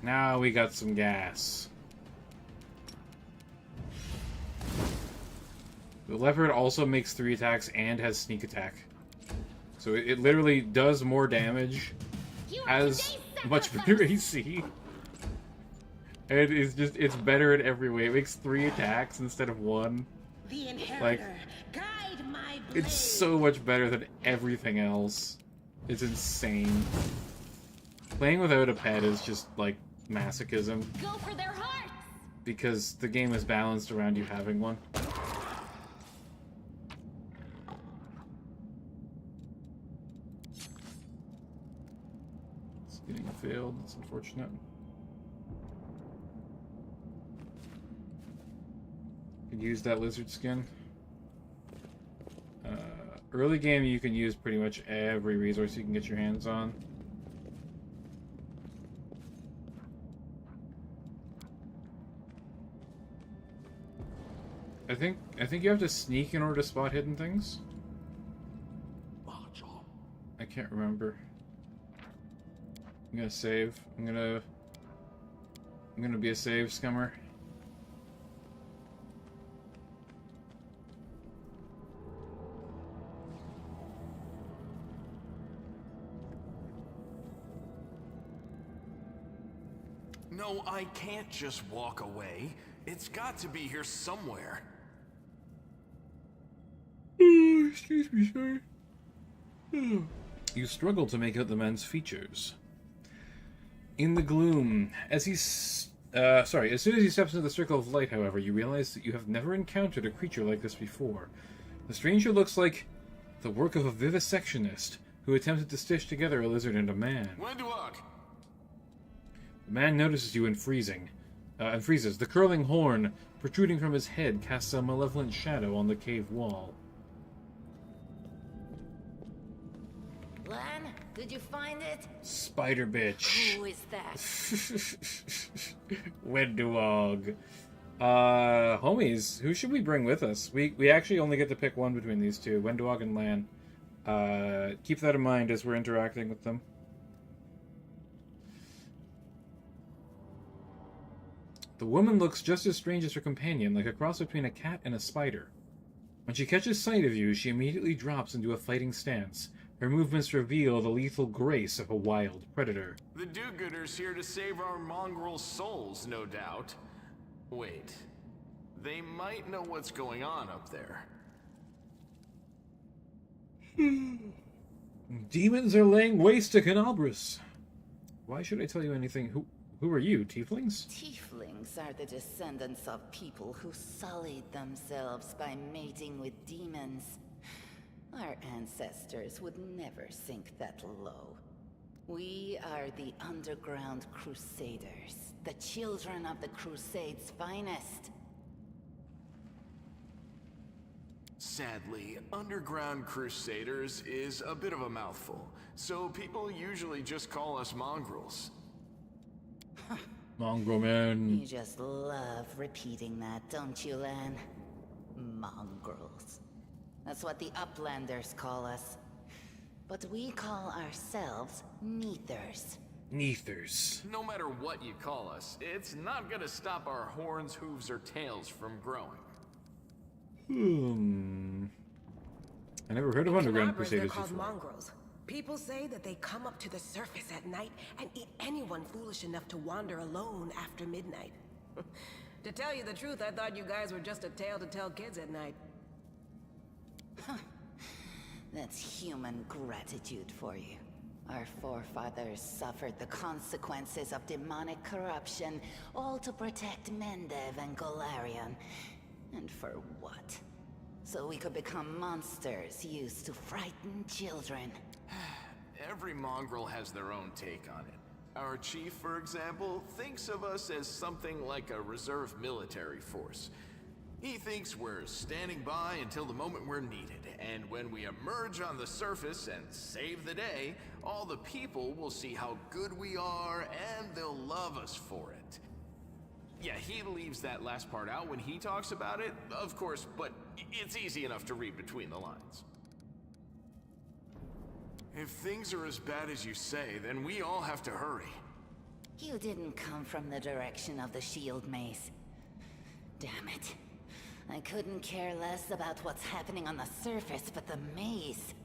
Now we got some gas. The leopard also makes 3 attacks and has sneak attack. So it literally does more damage, has much better AC, and it's better in every way. It makes 3 attacks instead of 1. Like, guide my blade. it's so much better than everything else. It's insane. Playing without a pet is just like masochism. Go for their hearts. Because the game is balanced around you having one. It's getting failed. It's unfortunate. Could use that lizard skin. Early game, you can use pretty much every resource you can get your hands on. I think you have to sneak in order to spot hidden things. I can't remember. I'm gonna save. I'm gonna be a save scummer. No, I can't just walk away. It's got to be here somewhere. Oh, excuse me, sir. You struggle to make out the man's features. In the gloom, as as soon as he steps into the circle of light, however, you realize that you have never encountered a creature like this before. The stranger looks like the work of a vivisectionist who attempted to stitch together a lizard and a man. Wenduok! The man notices you and freezes. The curling horn protruding from his head casts a malevolent shadow on the cave wall. Lan, did you find it? Spider bitch. Who is that? Wenduog. Homies, who should we bring with us? We actually only get to pick one between these two, Wenduog and Lan. Keep that in mind as we're interacting with them. The woman looks just as strange as her companion, like a cross between a cat and a spider. When she catches sight of you, she immediately drops into a fighting stance. Her movements reveal the lethal grace of a wild predator. The do-gooders here to save our mongrel souls, no doubt. Wait. They might know what's going on up there. Demons are laying waste to Canobras. Why should I tell you anything? Who are you, tieflings? Tieflings are the descendants of people who sullied themselves by mating with demons. Our ancestors would never sink that low. We are the underground crusaders, the children of the Crusade's finest. Sadly, underground crusaders is a bit of a mouthful, so people usually just call us mongrels. Mongrel man. You just love repeating that, don't you, Lan? Mongrels. That's what the Uplanders call us. But we call ourselves Neathers. Neathers. No matter what you call us, it's not gonna stop our horns, hooves, or tails from growing. I never heard of underground Canobras, crusaders they're called before. mongrels. People say that they come up to the surface at night and eat anyone foolish enough to wander alone after midnight. To tell you the truth, I thought you guys were just a tale to tell kids at night. That's human gratitude for you. Our forefathers suffered the consequences of demonic corruption, all to protect Mendev and Golarion. And for what? So we could become monsters used to frighten children. Every mongrel has their own take on it. Our chief, for example, thinks of us as something like a reserve military force. He thinks we're standing by until the moment we're needed, and when we emerge on the surface and save the day, all the people will see how good we are, and they'll love us for it. Yeah, he leaves that last part out when he talks about it, of course, but it's easy enough to read between the lines. If things are as bad as you say, then we all have to hurry. You didn't come from the direction of the shield maze. Damn it. I couldn't care less about what's happening on the surface, but the maze.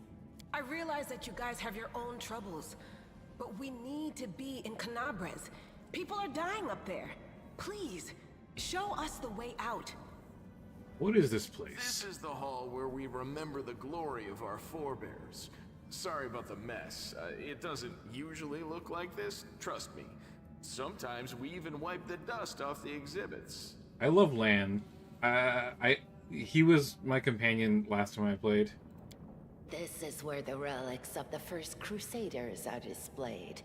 I realize that you guys have your own troubles, but we need to be in Canobras. People are dying up there. Please, show us the way out. What is this place? This is the hall where we remember the glory of our forebears. Sorry about the mess. It doesn't usually look like this, trust me. Sometimes we even wipe the dust off the exhibits. I love Lan. He was my companion last time I played. This is where the relics of the first Crusaders are displayed.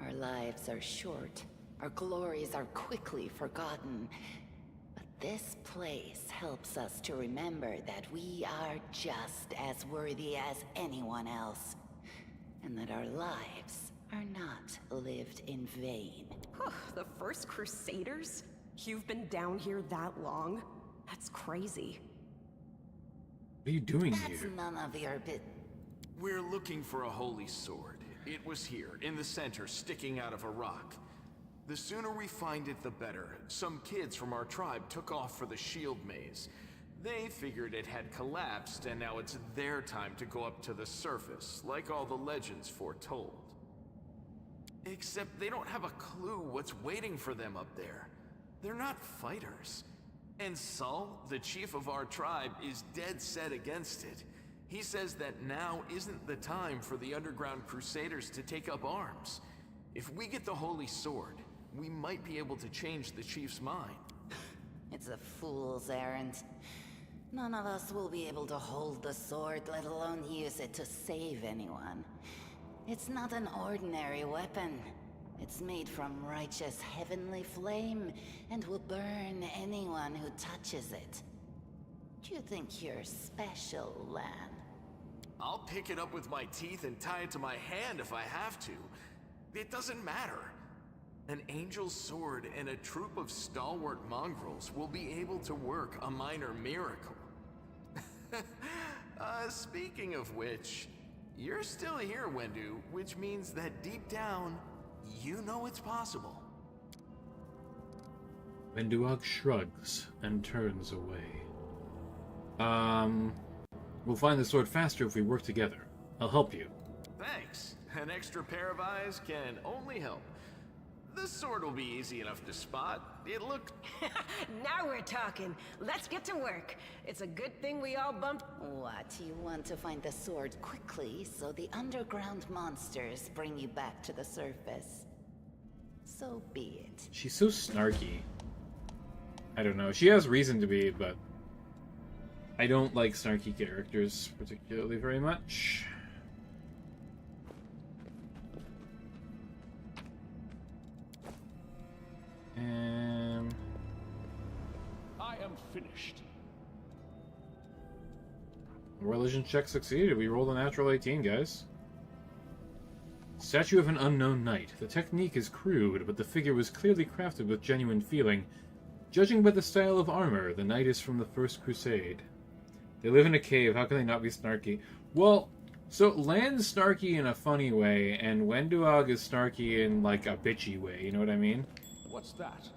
Our lives are short. Our glories are quickly forgotten. But this place helps us to remember that we are just as worthy as anyone else. And that our lives are not lived in vain. The first Crusaders? You've been down here that long? That's crazy. What are you doing That's here? none of your bit. We're looking for a holy sword. It was here, in the center, sticking out of a rock. The sooner we find it, the better. Some kids from our tribe took off for the shield maze. They figured it had collapsed, and now it's their time to go up to the surface, like all the legends foretold. Except they don't have a clue what's waiting for them up there. They're not fighters. And Saul, the chief of our tribe, is dead set against it. He says that now isn't the time for the underground crusaders to take up arms. If we get the holy sword, we might be able to change the chief's mind. It's a fool's errand. None of us will be able to hold the sword, let alone use it to save anyone. It's not an ordinary weapon. It's made from righteous heavenly flame, and will burn anyone who touches it. Do you think you're special, Lan? I'll pick it up with my teeth and tie it to my hand if I have to. It doesn't matter. An angel's sword and a troop of stalwart mongrels will be able to work a minor miracle. Speaking of which, you're still here, Wendu, which means that deep down, you know it's possible. Wenduog shrugs and turns away. We'll find the sword faster if we work together. I'll help you. Thanks. An extra pair of eyes can only help. The sword will be easy enough to spot. It looked... Now we're talking. Let's get to work. It's a good thing we all bumped... What, you want to find the sword quickly so the underground monsters bring you back to the surface? So be it. She's so snarky. I don't know. She has reason to be, but I don't like snarky characters particularly very much. I am finished. Religion check succeeded. We rolled a natural 18, guys. Statue of an unknown knight. The technique is crude, but the figure was clearly crafted with genuine feeling. Judging by the style of armor, the knight is from the First Crusade. They live in a cave. How can they not be snarky? Well, so Lan's snarky in a funny way, and Wenduog is snarky in, like, a bitchy way. You know what I mean? What's that?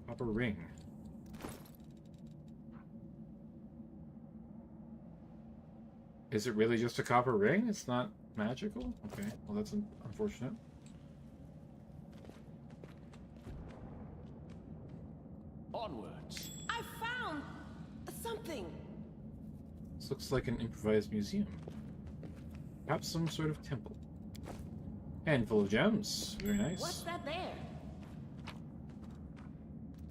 Copper ring. Is it really just a copper ring? It's not magical? Okay, well that's unfortunate. Onwards. I found something. This looks like an improvised museum. Perhaps some sort of temple. Handful of gems. Very nice. What's that there?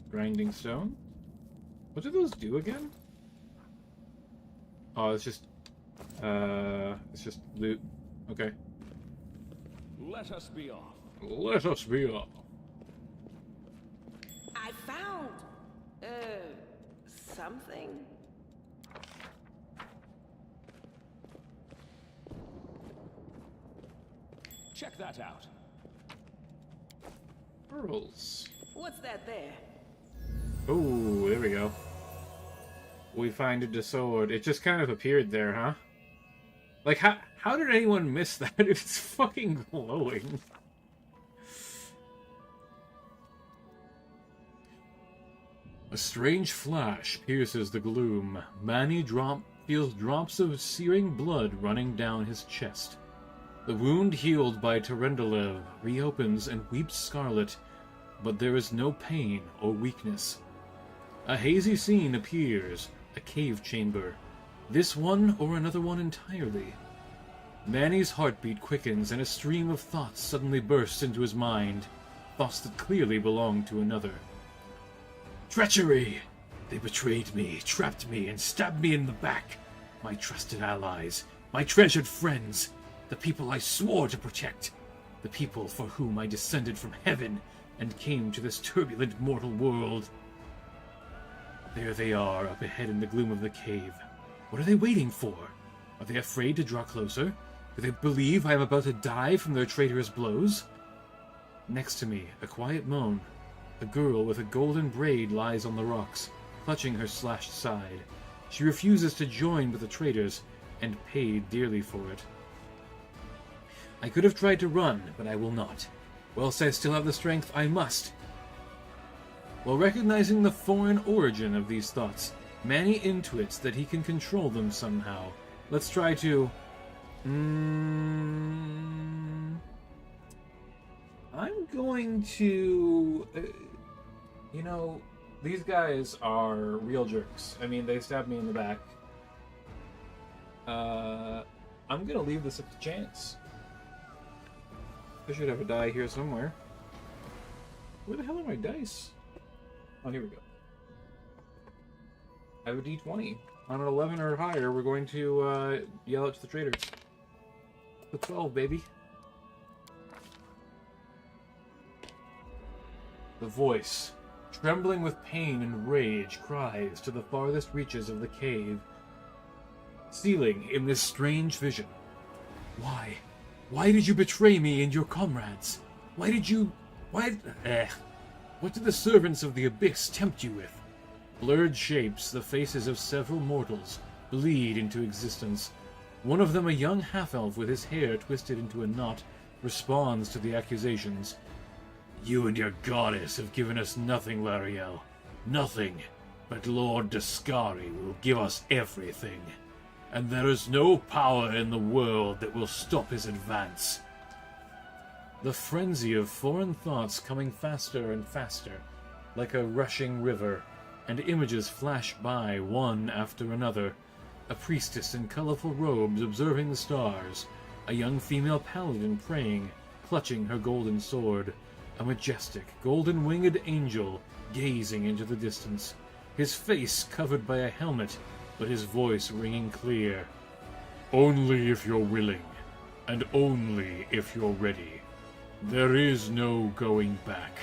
Grinding stone. What do those do again? Oh, it's just loot. Okay. Let us be off. Let us be off. I found something. Check that out. Pearls. What's that there? Oh, there we go. We find a sword. It just kind of appeared there, huh? Like, how did anyone miss that? It's fucking glowing. A strange flash pierces the gloom. Manny feels drops of searing blood running down his chest. The wound healed by Terendelev reopens and weeps scarlet, but there is no pain or weakness. A hazy scene appears, a cave chamber. This one or another one entirely. Manny's heartbeat quickens and a stream of thoughts suddenly bursts into his mind. Thoughts that clearly belong to another. Treachery! They betrayed me, trapped me, and stabbed me in the back. My trusted allies, my treasured friends, the people I swore to protect, the people for whom I descended from heaven and came to this turbulent mortal world. There they are, up ahead in the gloom of the cave. What are they waiting for? Are they afraid to draw closer? Do they believe I am about to die from their traitorous blows? Next to me, a quiet moan. A girl with a golden braid lies on the rocks, clutching her slashed side. She refuses to join with the traitors, and paid dearly for it. I could have tried to run, but I will not. Whilst I still have the strength, I must. While recognizing the foreign origin of these thoughts, Manny intuits that he can control them somehow. Let's try to... I'm going to... you know, these guys are real jerks. I mean, they stabbed me in the back. I'm gonna leave this up to chance. I should have a die here somewhere. Where the hell are my dice? Oh, here we go. I have a d20. On an 11 or higher, we're going to yell out to the traitors. The 12, baby. The voice, trembling with pain and rage, cries to the farthest reaches of the cave, sealing in this strange vision. Why? Why did you betray me and your comrades? Why did you... What did the servants of the Abyss tempt you with? Blurred shapes, the faces of several mortals, bleed into existence. One of them, a young half-elf with his hair twisted into a knot, responds to the accusations. You and your goddess have given us nothing, Lariel. Nothing. But Lord Discari will give us everything. And there is no power in the world that will stop his advance. The frenzy of foreign thoughts coming faster and faster, like a rushing river, and images flash by one after another. A priestess in colorful robes observing the stars, a young female paladin praying, clutching her golden sword, a majestic, golden-winged angel gazing into the distance, his face covered by a helmet, but his voice ringing clear. Only if you're willing, and only if you're ready. There is no going back.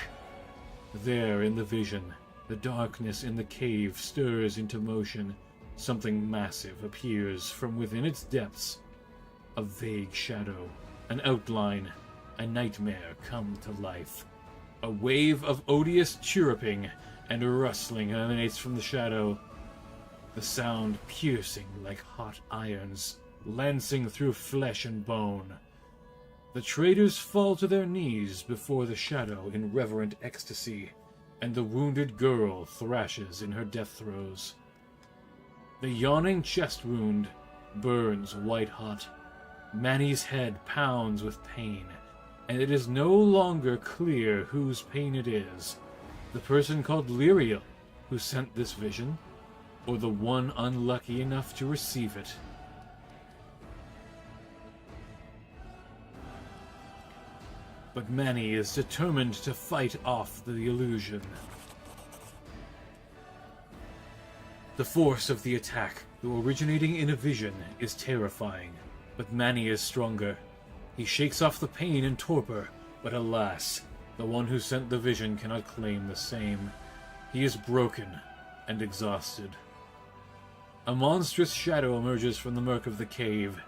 There in the vision, the darkness in the cave stirs into motion. Something massive appears from within its depths. A vague shadow, an outline, a nightmare come to life. A wave of odious chirruping and rustling emanates from the shadow. The sound piercing like hot irons, lancing through flesh and bone. The traitors fall to their knees before the shadow in reverent ecstasy, and the wounded girl thrashes in her death throes. The yawning chest wound burns white-hot. Manny's head pounds with pain, and it is no longer clear whose pain it is. The person called Lyriel who sent this vision, or the one unlucky enough to receive it. But Manny is determined to fight off the illusion. The force of the attack, though originating in a vision, is terrifying, but Manny is stronger. He shakes off the pain and torpor, but alas, the one who sent the vision cannot claim the same. He is broken and exhausted. A monstrous shadow emerges from the murk of the cave.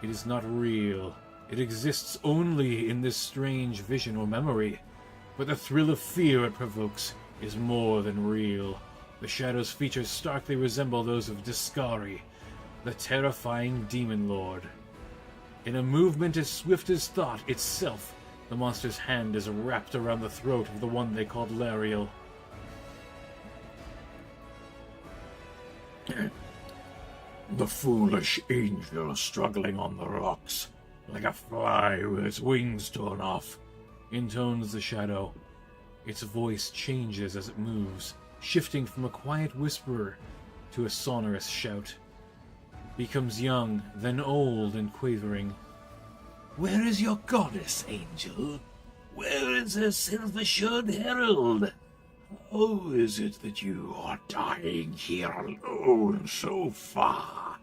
It is not real. It exists only in this strange vision or memory, but the thrill of fear it provokes is more than real. The shadow's features starkly resemble those of Discari, the terrifying demon lord. In a movement as swift as thought itself, the monster's hand is wrapped around the throat of the one they called Lariel. The foolish angel struggling on the rocks, like a fly with its wings torn off, intones the shadow. Its voice changes as it moves, shifting from a quiet whisper to a sonorous shout. Becomes young, then old and quavering. Where is your goddess, angel? Where is her silver-shod herald? How is it that you are dying here alone so far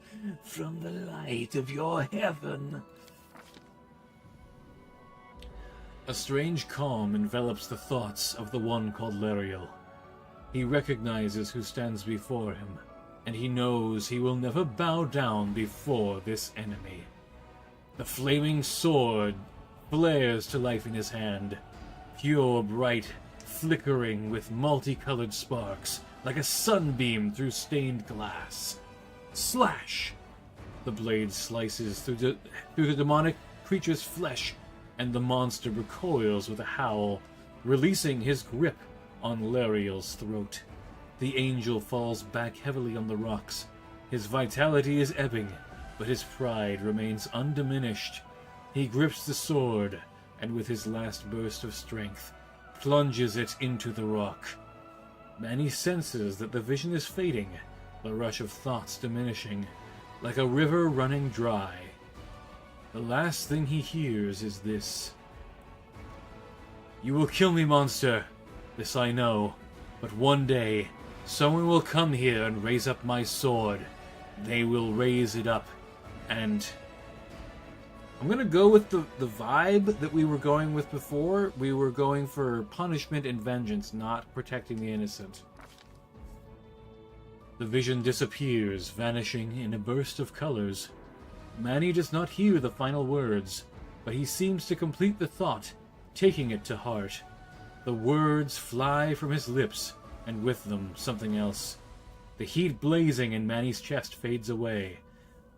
from the light of your heaven? A strange calm envelops the thoughts of the one called Lariel. He recognizes who stands before him, and he knows he will never bow down before this enemy. The flaming sword flares to life in his hand, pure bright, flickering with multicolored sparks, like a sunbeam through stained glass. Slash! The blade slices through the demonic creature's flesh, and the monster recoils with a howl, releasing his grip on Lariel's throat. The angel falls back heavily on the rocks. His vitality is ebbing, but his pride remains undiminished. He grips the sword, and with his last burst of strength, plunges it into the rock. Manny senses that the vision is fading, the rush of thoughts diminishing, like a river running dry. The last thing he hears is this. "You will kill me, monster. This I know. But one day, someone will come here and raise up my sword. They will raise it up, and..." I'm gonna go with the vibe that we were going with before. We were going for punishment and vengeance, not protecting the innocent. The vision disappears, vanishing in a burst of colors. Manny does not hear the final words, but he seems to complete the thought, taking it to heart. The words fly from his lips, and with them something else. The heat blazing in Manny's chest fades away.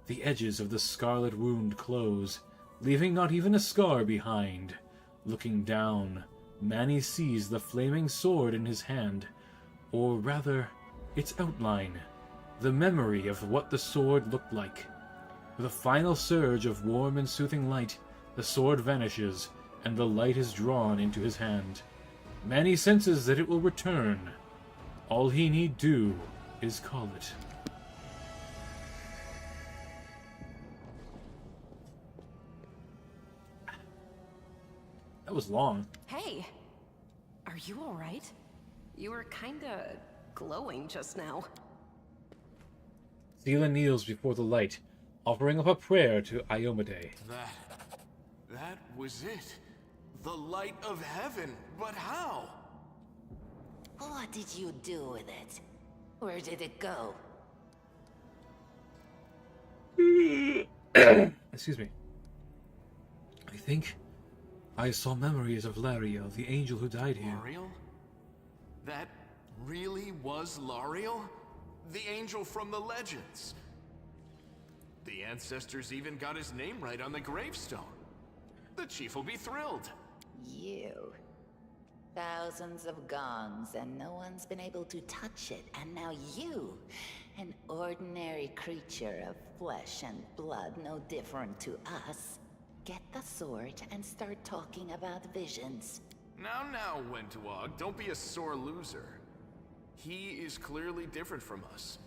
The edges of the scarlet wound close, leaving not even a scar behind. Looking down, Manny sees the flaming sword in his hand, or rather, its outline, the memory of what the sword looked like. With a final surge of warm and soothing light, the sword vanishes, and the light is drawn into his hand. Manny senses that it will return. All he need do is call it. That was long. Hey, are you all right? You were kinda glowing just now. Seela kneels before the light, offering up a prayer to Iomade. That was it. The light of heaven. But how? What did you do with it? Where did it go? Excuse me. I think I saw memories of Lariel, the angel who died here. Lariel? That really was Lariel? The angel from the legends. The ancestors even got his name right on the gravestone. The chief will be thrilled. You. Thousands of gongs and no one's been able to touch it, and now you, an ordinary creature of flesh and blood no different to us, get the sword and start talking about visions. Now, Wentawag, don't be a sore loser. He is clearly different from us.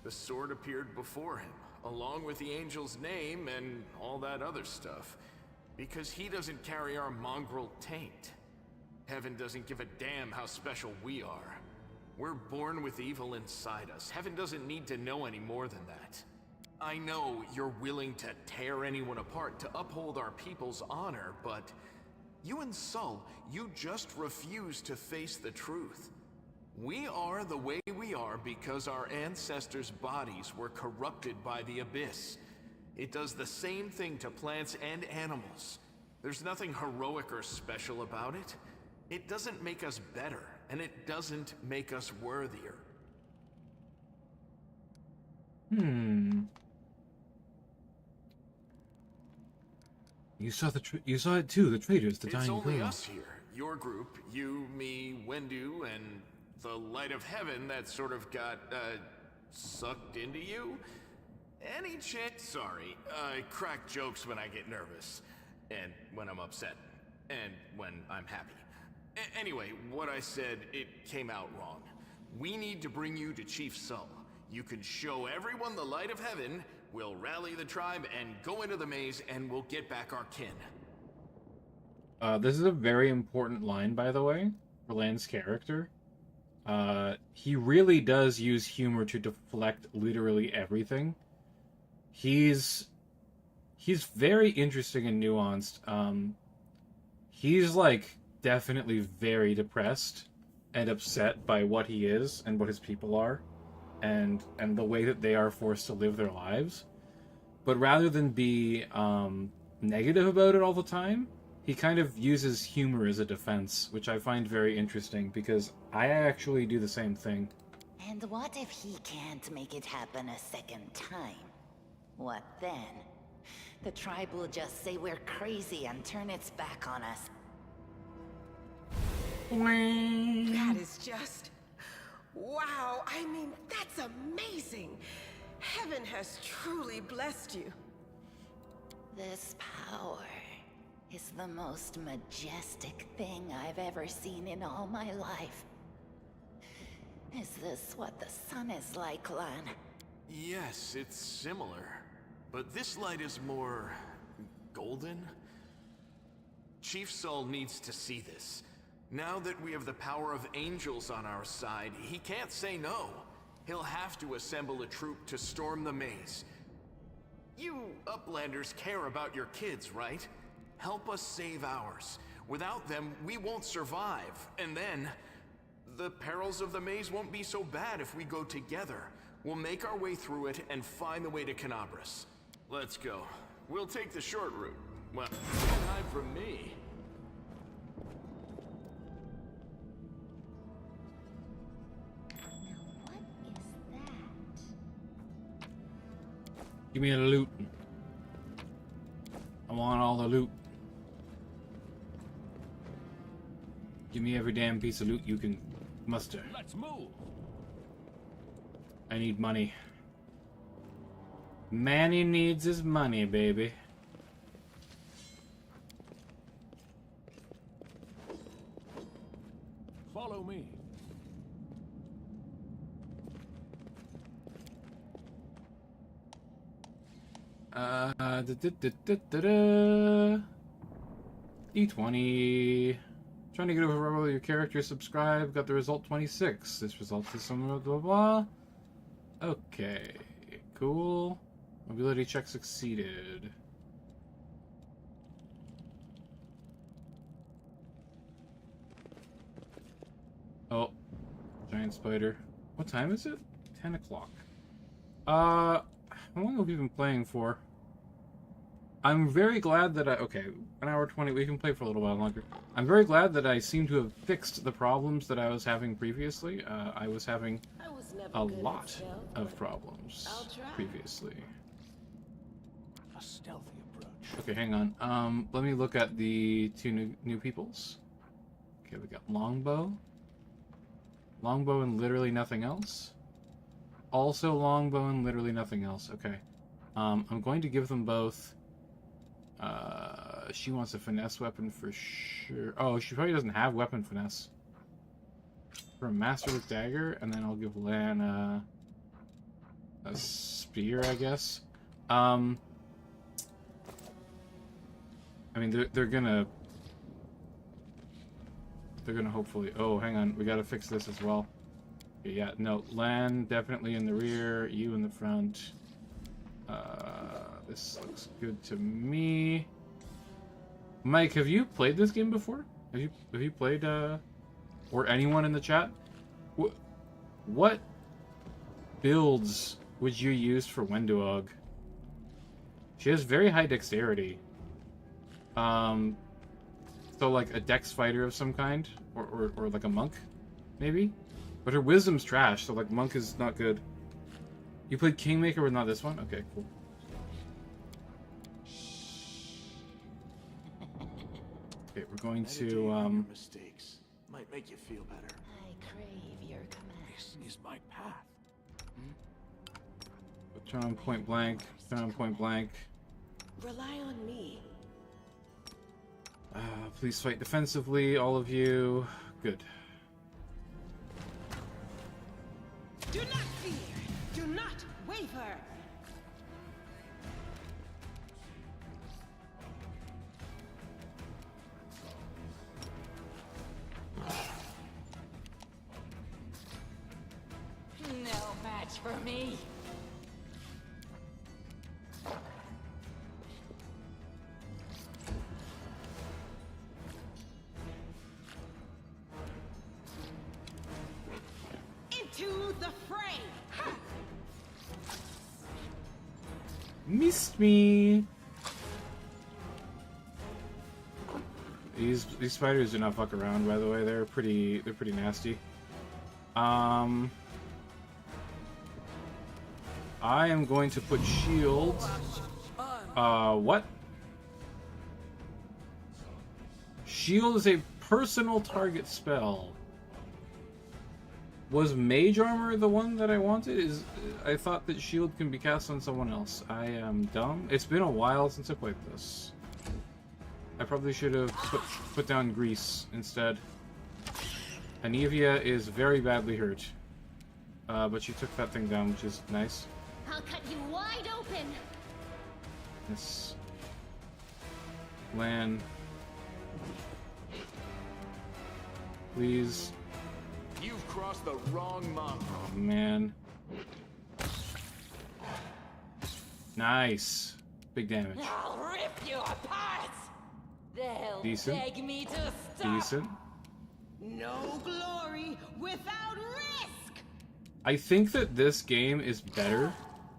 The sword appeared before him, along with the angel's name and all that other stuff, because he doesn't carry our mongrel taint. Heaven doesn't give a damn how special we are. We're born with evil inside us. Heaven doesn't need to know any more than that. I know you're willing to tear anyone apart to uphold our people's honor, but you and Sol, you just refuse to face the truth. We are the way we are because our ancestors' bodies were corrupted by the Abyss. It does the same thing to plants and animals. There's nothing heroic or special about it. It doesn't make us better, and it doesn't make us worthier. You saw it too, the traitors, the dying girl. It's only us here. Your group, you, me, Wendu, and the light of heaven that sort of got, sucked into you? Any chance? Sorry, I crack jokes when I get nervous, and when I'm upset, and when I'm happy. Anyway, what I said, it came out wrong. We need to bring you to Chief Sol. You can show everyone the light of heaven, we'll rally the tribe and go into the maze, and we'll get back our kin. This is a very important line, by the way, for Lan's character. He really does use humor to deflect literally everything. He's very interesting and nuanced. He's, like, definitely very depressed and upset by what he is and what his people are, and the way that they are forced to live their lives. But rather than be negative about it all the time, he kind of uses humor as a defense, which I find very interesting, because I actually do the same thing. And what if he can't make it happen a second time? What then? The tribe will just say we're crazy and turn its back on us. That is just... wow, I mean, that's amazing! Heaven has truly blessed you. This power is the most majestic thing I've ever seen in all my life. Is this what the sun is like, Lan? Yes, it's similar. But this light is more... golden? Chief Saul needs to see this. Now that we have the power of angels on our side, he can't say no. He'll have to assemble a troop to storm the maze. You Uplanders care about your kids, right? Help us save ours. Without them, we won't survive. And then, the perils of the maze won't be so bad if we go together. We'll make our way through it and find the way to Canabras. Let's go. We'll take the short route. Well, time for me. Give me the loot. I want all the loot. Give me every damn piece of loot you can muster. Let's move. I need money. Manny needs his money, baby. Follow me. D20. Trying to get over whether your character subscribed. Got the result 26. This results in some blah blah blah. Okay, cool. Mobility check succeeded. Oh, giant spider. What time is it? 10 o'clock. How long have we been playing for? I'm very glad that okay, 1 hour 20, we can play for a little while longer. I'm very glad that I seem to have fixed the problems that I was having previously. I was having a lot of problems previously. A stealthy approach. Okay, hang on. Let me look at the two new peoples. Okay, we got longbow. Longbow and literally nothing else. Also longbow and literally nothing else. Okay. I'm going to give them both. She wants a finesse weapon for sure. Oh, she probably doesn't have weapon finesse. For a master with dagger, and then I'll give Lan a spear, I guess. I mean, they're gonna hopefully. Oh, hang on, we gotta fix this as well. Okay, yeah, no, Lan definitely in the rear, you in the front. This looks good to me. Mike, have you played this game before? Have you played, or anyone in the chat? What builds would you use for Wenduog? She has very high dexterity. So like a dex fighter of some kind, or like a monk, maybe. But her wisdom's trash, so like monk is not good. You played Kingmaker, but not this one? Okay, cool. Okay, we're going to mistakes might make you feel better. I crave your command. This is my path. turn on point blank. Turn on point blank. Rely on me. Please fight defensively, all of you. Good. Do not fear. Do not waver. No match for me. Into the fray. Ha! Missed me. These spiders do not fuck around, by the way. They're pretty nasty. I am going to put shield. What? Shield is a personal target spell. Was Mage Armor the one that I wanted? I thought that shield can be cast on someone else. I am dumb. It's been a while since I played this. I probably should have put down Grease instead. Anivia is very badly hurt. But she took that thing down, which is nice. I'll cut you wide open. Yes. Lan. Please. You've crossed the wrong mongrel. Oh, man. Nice. Big damage. I'll rip you apart. They'll Decent. beg me to stop. Decent. No glory without risk. I think that this game is better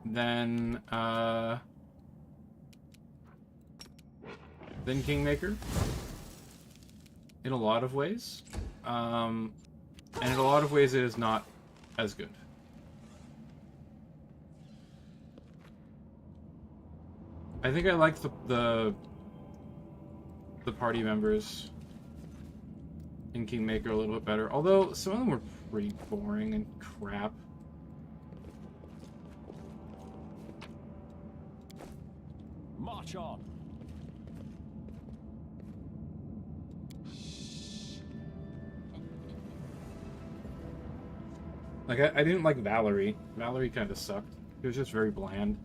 than Kingmaker in a lot of ways. And in a lot of ways it is not as good. I think I like the party members in Kingmaker a little bit better, although some of them were pretty boring and crap. March on. Like, I didn't like Valerie. Valerie kind of sucked. It was just very bland.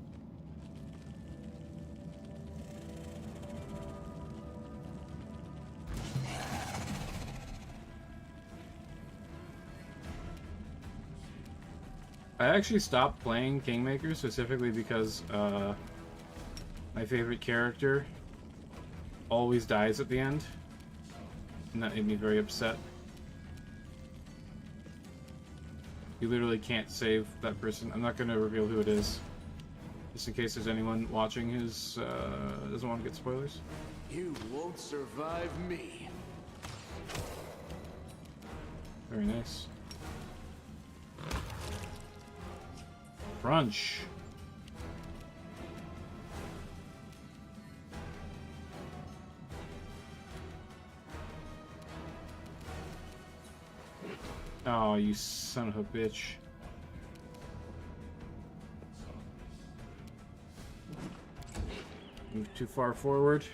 I actually stopped playing Kingmaker specifically because my favorite character always dies at the end. And that made me very upset. You literally can't save that person. I'm not going to reveal who it is. Just in case there's anyone watching who doesn't want to get spoilers. You won't survive me. Very nice. Crunch. Oh, you son of a bitch. Move too far forward.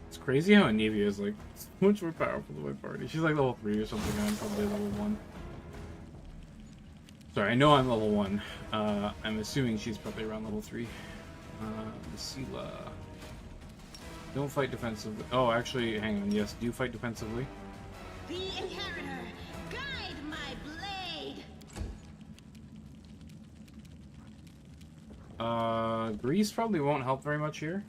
It's crazy how Anivia is like so much more powerful than my party. She's like level 3 or something, and I'm probably level 1. Sorry, I know I'm level 1. I'm assuming she's probably around level 3. Sela. Don't fight defensively. Oh, actually, hang on. Yes, do fight defensively. The Inheritor, guide my blade. Grease probably won't help very much here.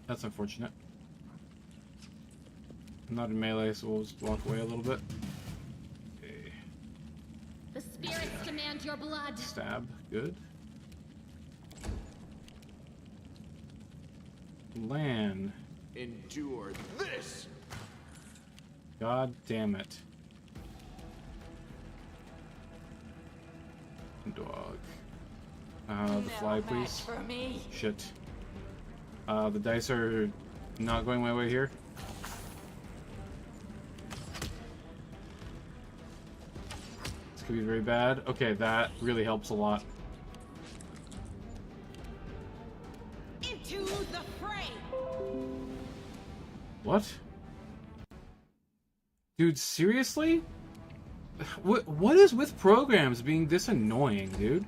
That's unfortunate. I'm not in melee, so we'll just walk away a little bit. Okay. The spirits demand your blood. Stab. Good. Lan. Endure this. God damn it. Dog. The fly, please. For me. Shit. The dice are not going my way here. This could be very bad. Okay, that really helps a lot. Into the fray. What? Dude, seriously? What is with programs being this annoying, dude?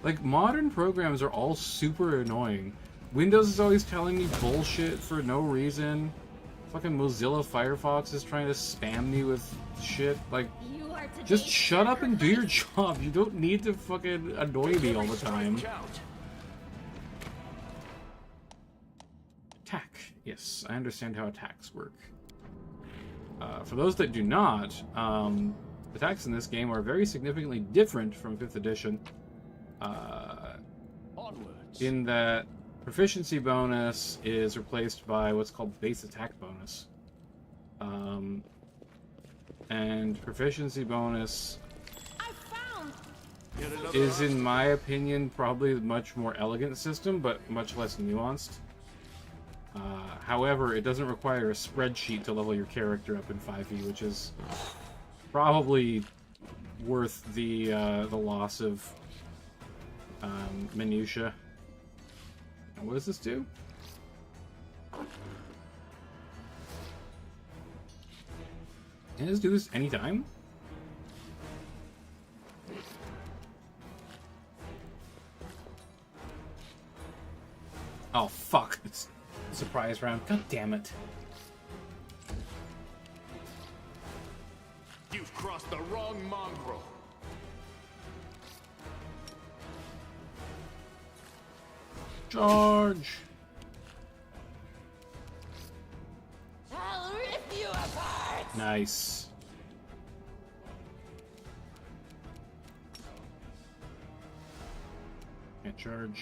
Like, modern programs are all super annoying. Windows is always telling me bullshit for no reason. Fucking Mozilla Firefox is trying to spam me with shit. Like, just shut up and do your job. You don't need to fucking annoy me all the time. Attack. Yes, I understand how attacks work. For those that do not, attacks in this game are very significantly different from 5th edition. In that proficiency bonus is replaced by what's called base attack bonus. And proficiency bonus is, in my opinion, probably a much more elegant system, but much less nuanced. However, it doesn't require a spreadsheet to level your character up in 5e, which is probably worth the loss of minutia. What does this do? Can I just do this anytime? Oh, fuck. It's a surprise round. God damn it. You've crossed the wrong mongrel. Charge! I'll rip you apart! Nice. Can't charge.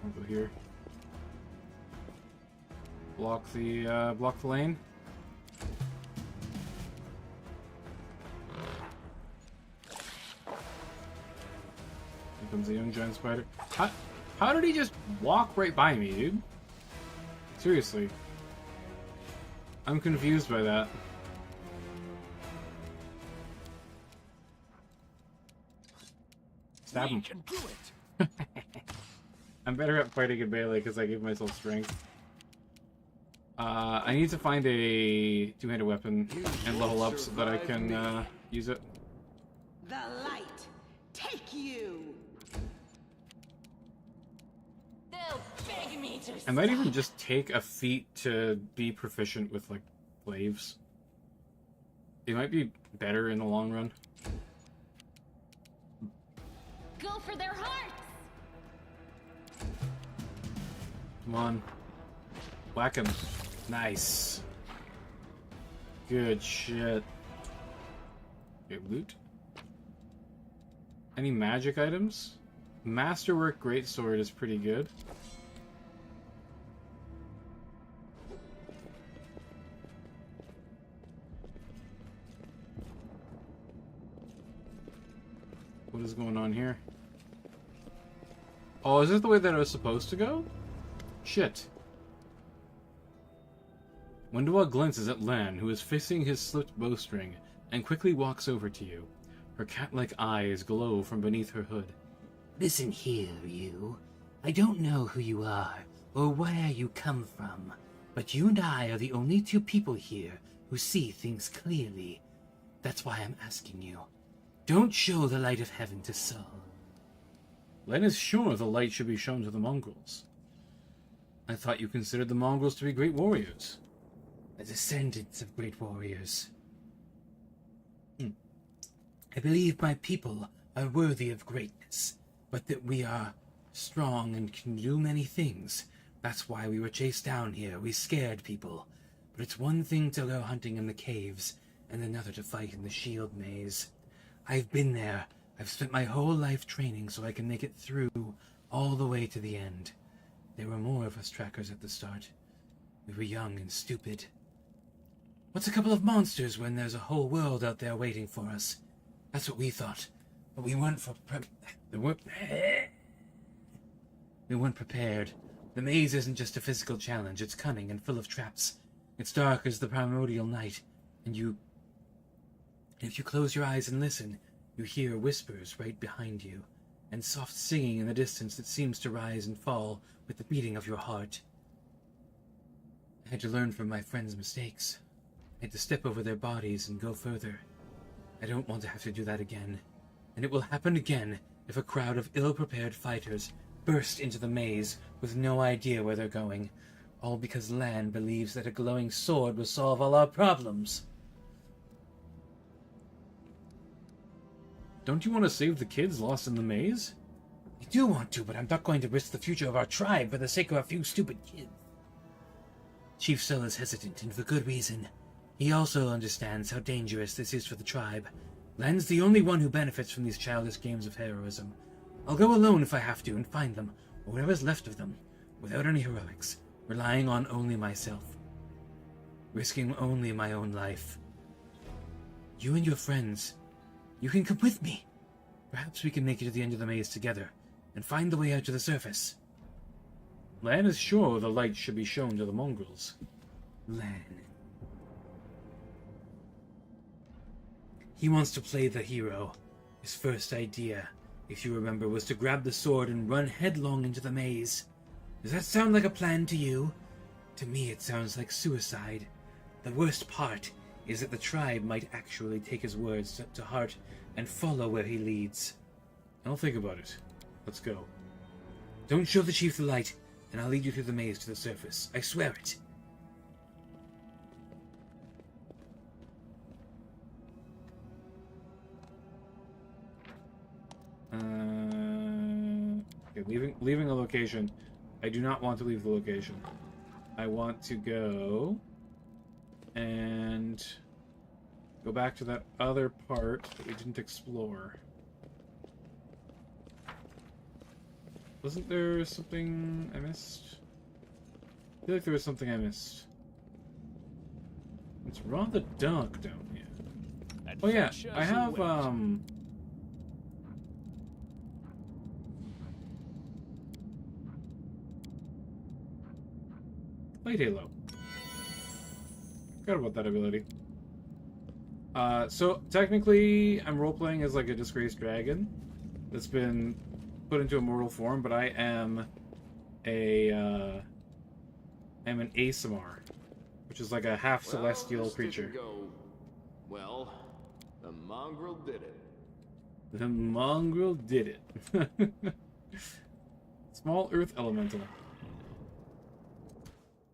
I'll go here. Block the lane. Here comes the young giant spider. How did he just walk right by me, dude? Seriously. I'm confused by that. Stab him. Can do it. I'm better at fighting in melee because I give myself strength. I need to find a two-handed weapon and level up so that I can use it. The light, take you. They'll beg me to I might even just take a feat to be proficient with, like, glaives. It might be better in the long run. Go for their hearts! Come on. Whack him. Nice. Good shit. Okay, loot. Any magic items? Masterwork Greatsword is pretty good. What is going on here? Oh, is this the way that it was supposed to go? Shit. Wendell glances at Lan, who is fixing his slipped bowstring, and quickly walks over to you. Her cat-like eyes glow from beneath her hood. Listen here, you. I don't know who you are, or where you come from, but you and I are the only two people here who see things clearly. That's why I'm asking you. Don't show the light of heaven to Saul. Len is sure the light should be shown to the mongrels. I thought you considered the mongrels to be great warriors. The descendants of great warriors. I believe my people are worthy of greatness, but that we are strong and can do many things. That's why we were chased down here. We scared people. But it's one thing to go hunting in the caves, and another to fight in the shield maze. I've been there. I've spent my whole life training so I can make it through all the way to the end. There were more of us trackers at the start. We were young and stupid. What's a couple of monsters when there's a whole world out there waiting for us? That's what we thought. But we weren't we weren't prepared. The maze isn't just a physical challenge. It's cunning and full of traps. It's dark as the primordial night, and if you close your eyes and listen, you hear whispers right behind you, and soft singing in the distance that seems to rise and fall with the beating of your heart. I had to learn from my friends' mistakes. I had to step over their bodies and go further. I don't want to have to do that again. And it will happen again if a crowd of ill-prepared fighters burst into the maze with no idea where they're going, all because Lan believes that a glowing sword will solve all our problems. Don't you want to save the kids lost in the maze? I do want to, but I'm not going to risk the future of our tribe for the sake of a few stupid kids. Chief Sel is hesitant, and for good reason. He also understands how dangerous this is for the tribe. Lan's the only one who benefits from these childish games of heroism. I'll go alone if I have to and find them, or whatever's left of them, without any heroics, relying on only myself, risking only my own life. You and your friends, you can come with me. Perhaps we can make it to the end of the maze together, and find the way out to the surface. Lan is sure the light should be shown to the mongrels. Lan. He wants to play the hero. His first idea, if you remember, was to grab the sword and run headlong into the maze. Does that sound like a plan to you? To me it sounds like suicide. The worst part is that the tribe might actually take his words to heart and follow where he leads. I'll think about it. Let's go. Don't show the chief the light, and I'll lead you through the maze to the surface. I swear it. Okay, leaving a location. I do not want to leave the location. I want to go and go back to that other part that we didn't explore. Wasn't there something I missed? I feel like there was something I missed. It's rather dark down here. Oh yeah, I have Light Halo. Forgot about that ability. So technically I'm role-playing as like a disgraced dragon that's been put into a mortal form, but I am I'm an Asimar, which is like a half celestial creature. Well, the mongrel did it. The mongrel did it. Small earth elemental.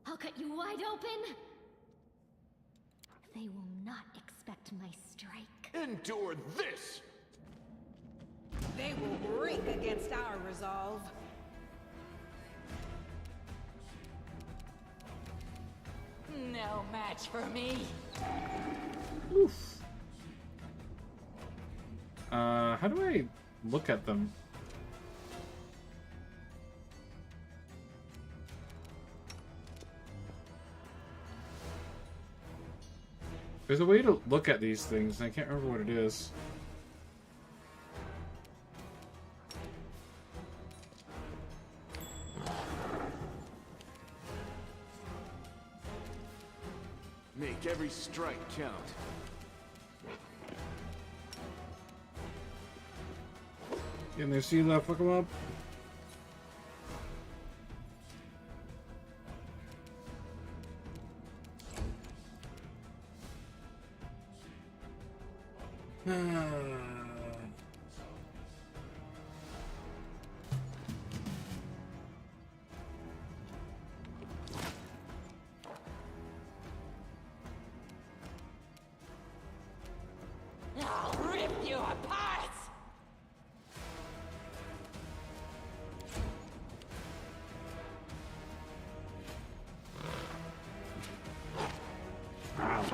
I'll cut you wide open. They will not expect my strike. Endure this! They will break against our resolve. No match for me. Oof. How do I look at them? There's a way to look at these things, and I can't remember what it is. Make every strike count. Can they see that? Fuck them up. I'll rip you apart! Wow.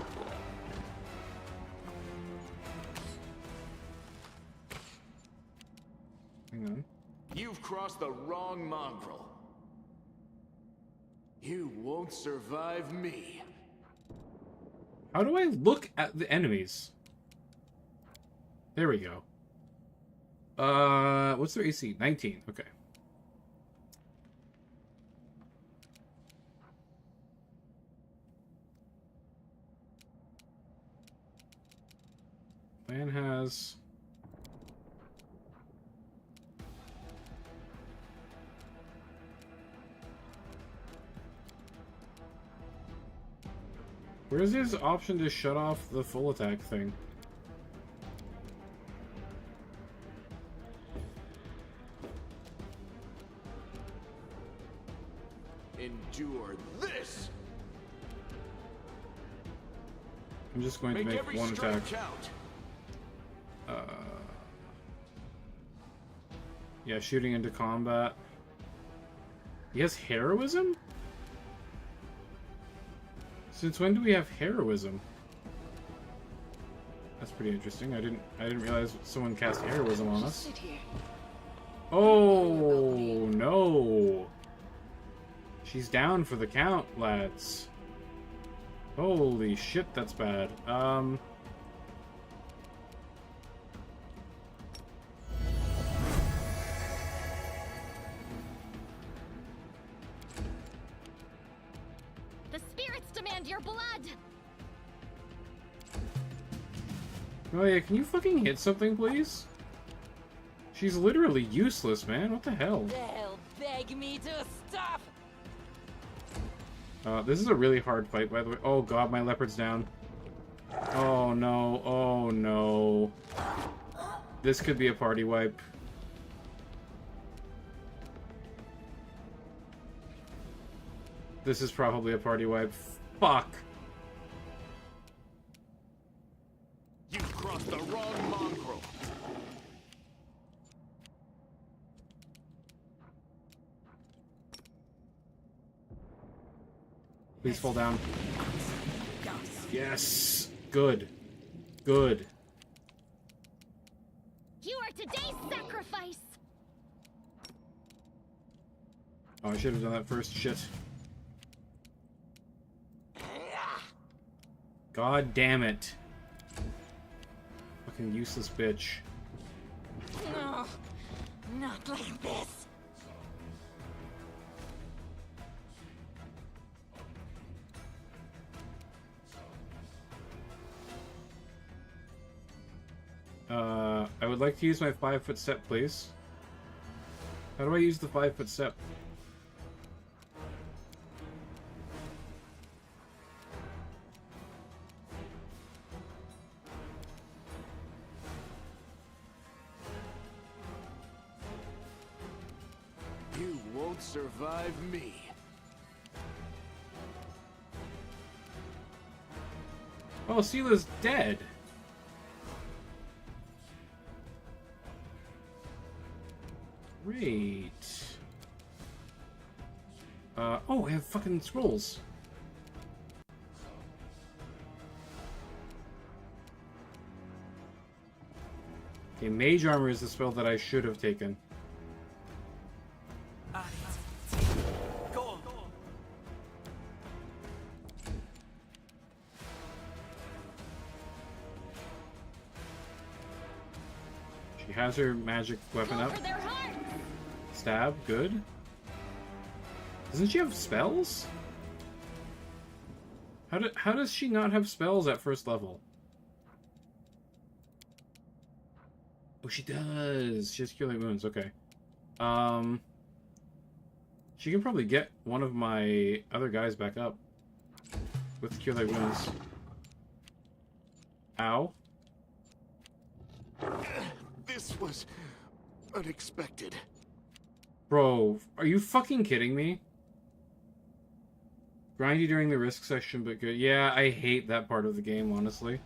Hang on. You've crossed the wrong mongrel. You won't survive me. How do I look at the enemies? There we go. What's their AC? 19. Okay. Man has... Where's his option to shut off the full attack thing? Endure this. I'm just going to make one attack. Count. Yeah, shooting into combat. He has heroism? Since when do we have heroism? That's pretty interesting. I didn't realize someone cast heroism on us. Sit here. Oh, no. She's down for the count, lads. Holy shit, that's bad. The spirits demand your blood! Oh yeah, can you fucking hit something, please? She's literally useless, man. What the hell? They'll beg me to stop! This is a really hard fight, by the way. Oh god, my leopard's down. Oh no, oh no. This could be a party wipe. This is probably a party wipe. Fuck! You crossed the wrong mongrel. Please fall down. Yes! Good. Good. You are today's sacrifice! Oh, I should have done that first. Shit. God damn it. Fucking useless bitch. No, not like this. I would like to use my 5-foot step, please. How do I use the 5-foot step? You won't survive me. Oh, Sela's dead. Great. Oh, I have fucking scrolls. Okay, Mage Armor is the spell that I should have taken. She has her magic weapon up. Stab, good. Doesn't she have spells? How does she not have spells at first level? Oh, she does. She has Cure Light Wounds, okay. She can probably get one of my other guys back up with Cure Light Wounds. Ow. This was unexpected. Bro, are you fucking kidding me? Grindy during the risk section, but good. Yeah, I hate that part of the game, honestly.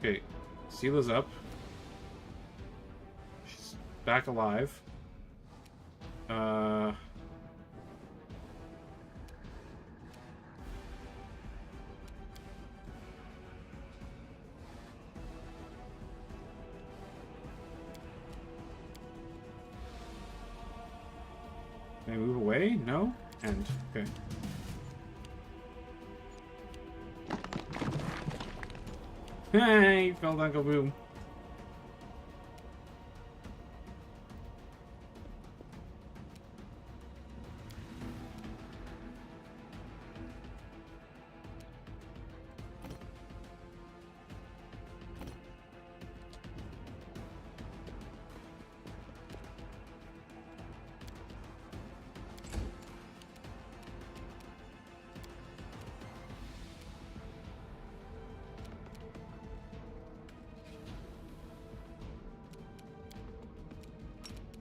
Okay, Sela's up. She's back alive. Can I move away? No? End. Okay. Hey, fell down, kaboom.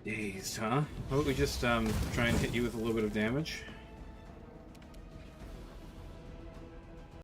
Dazed, huh? How about we just try and hit you with a little bit of damage?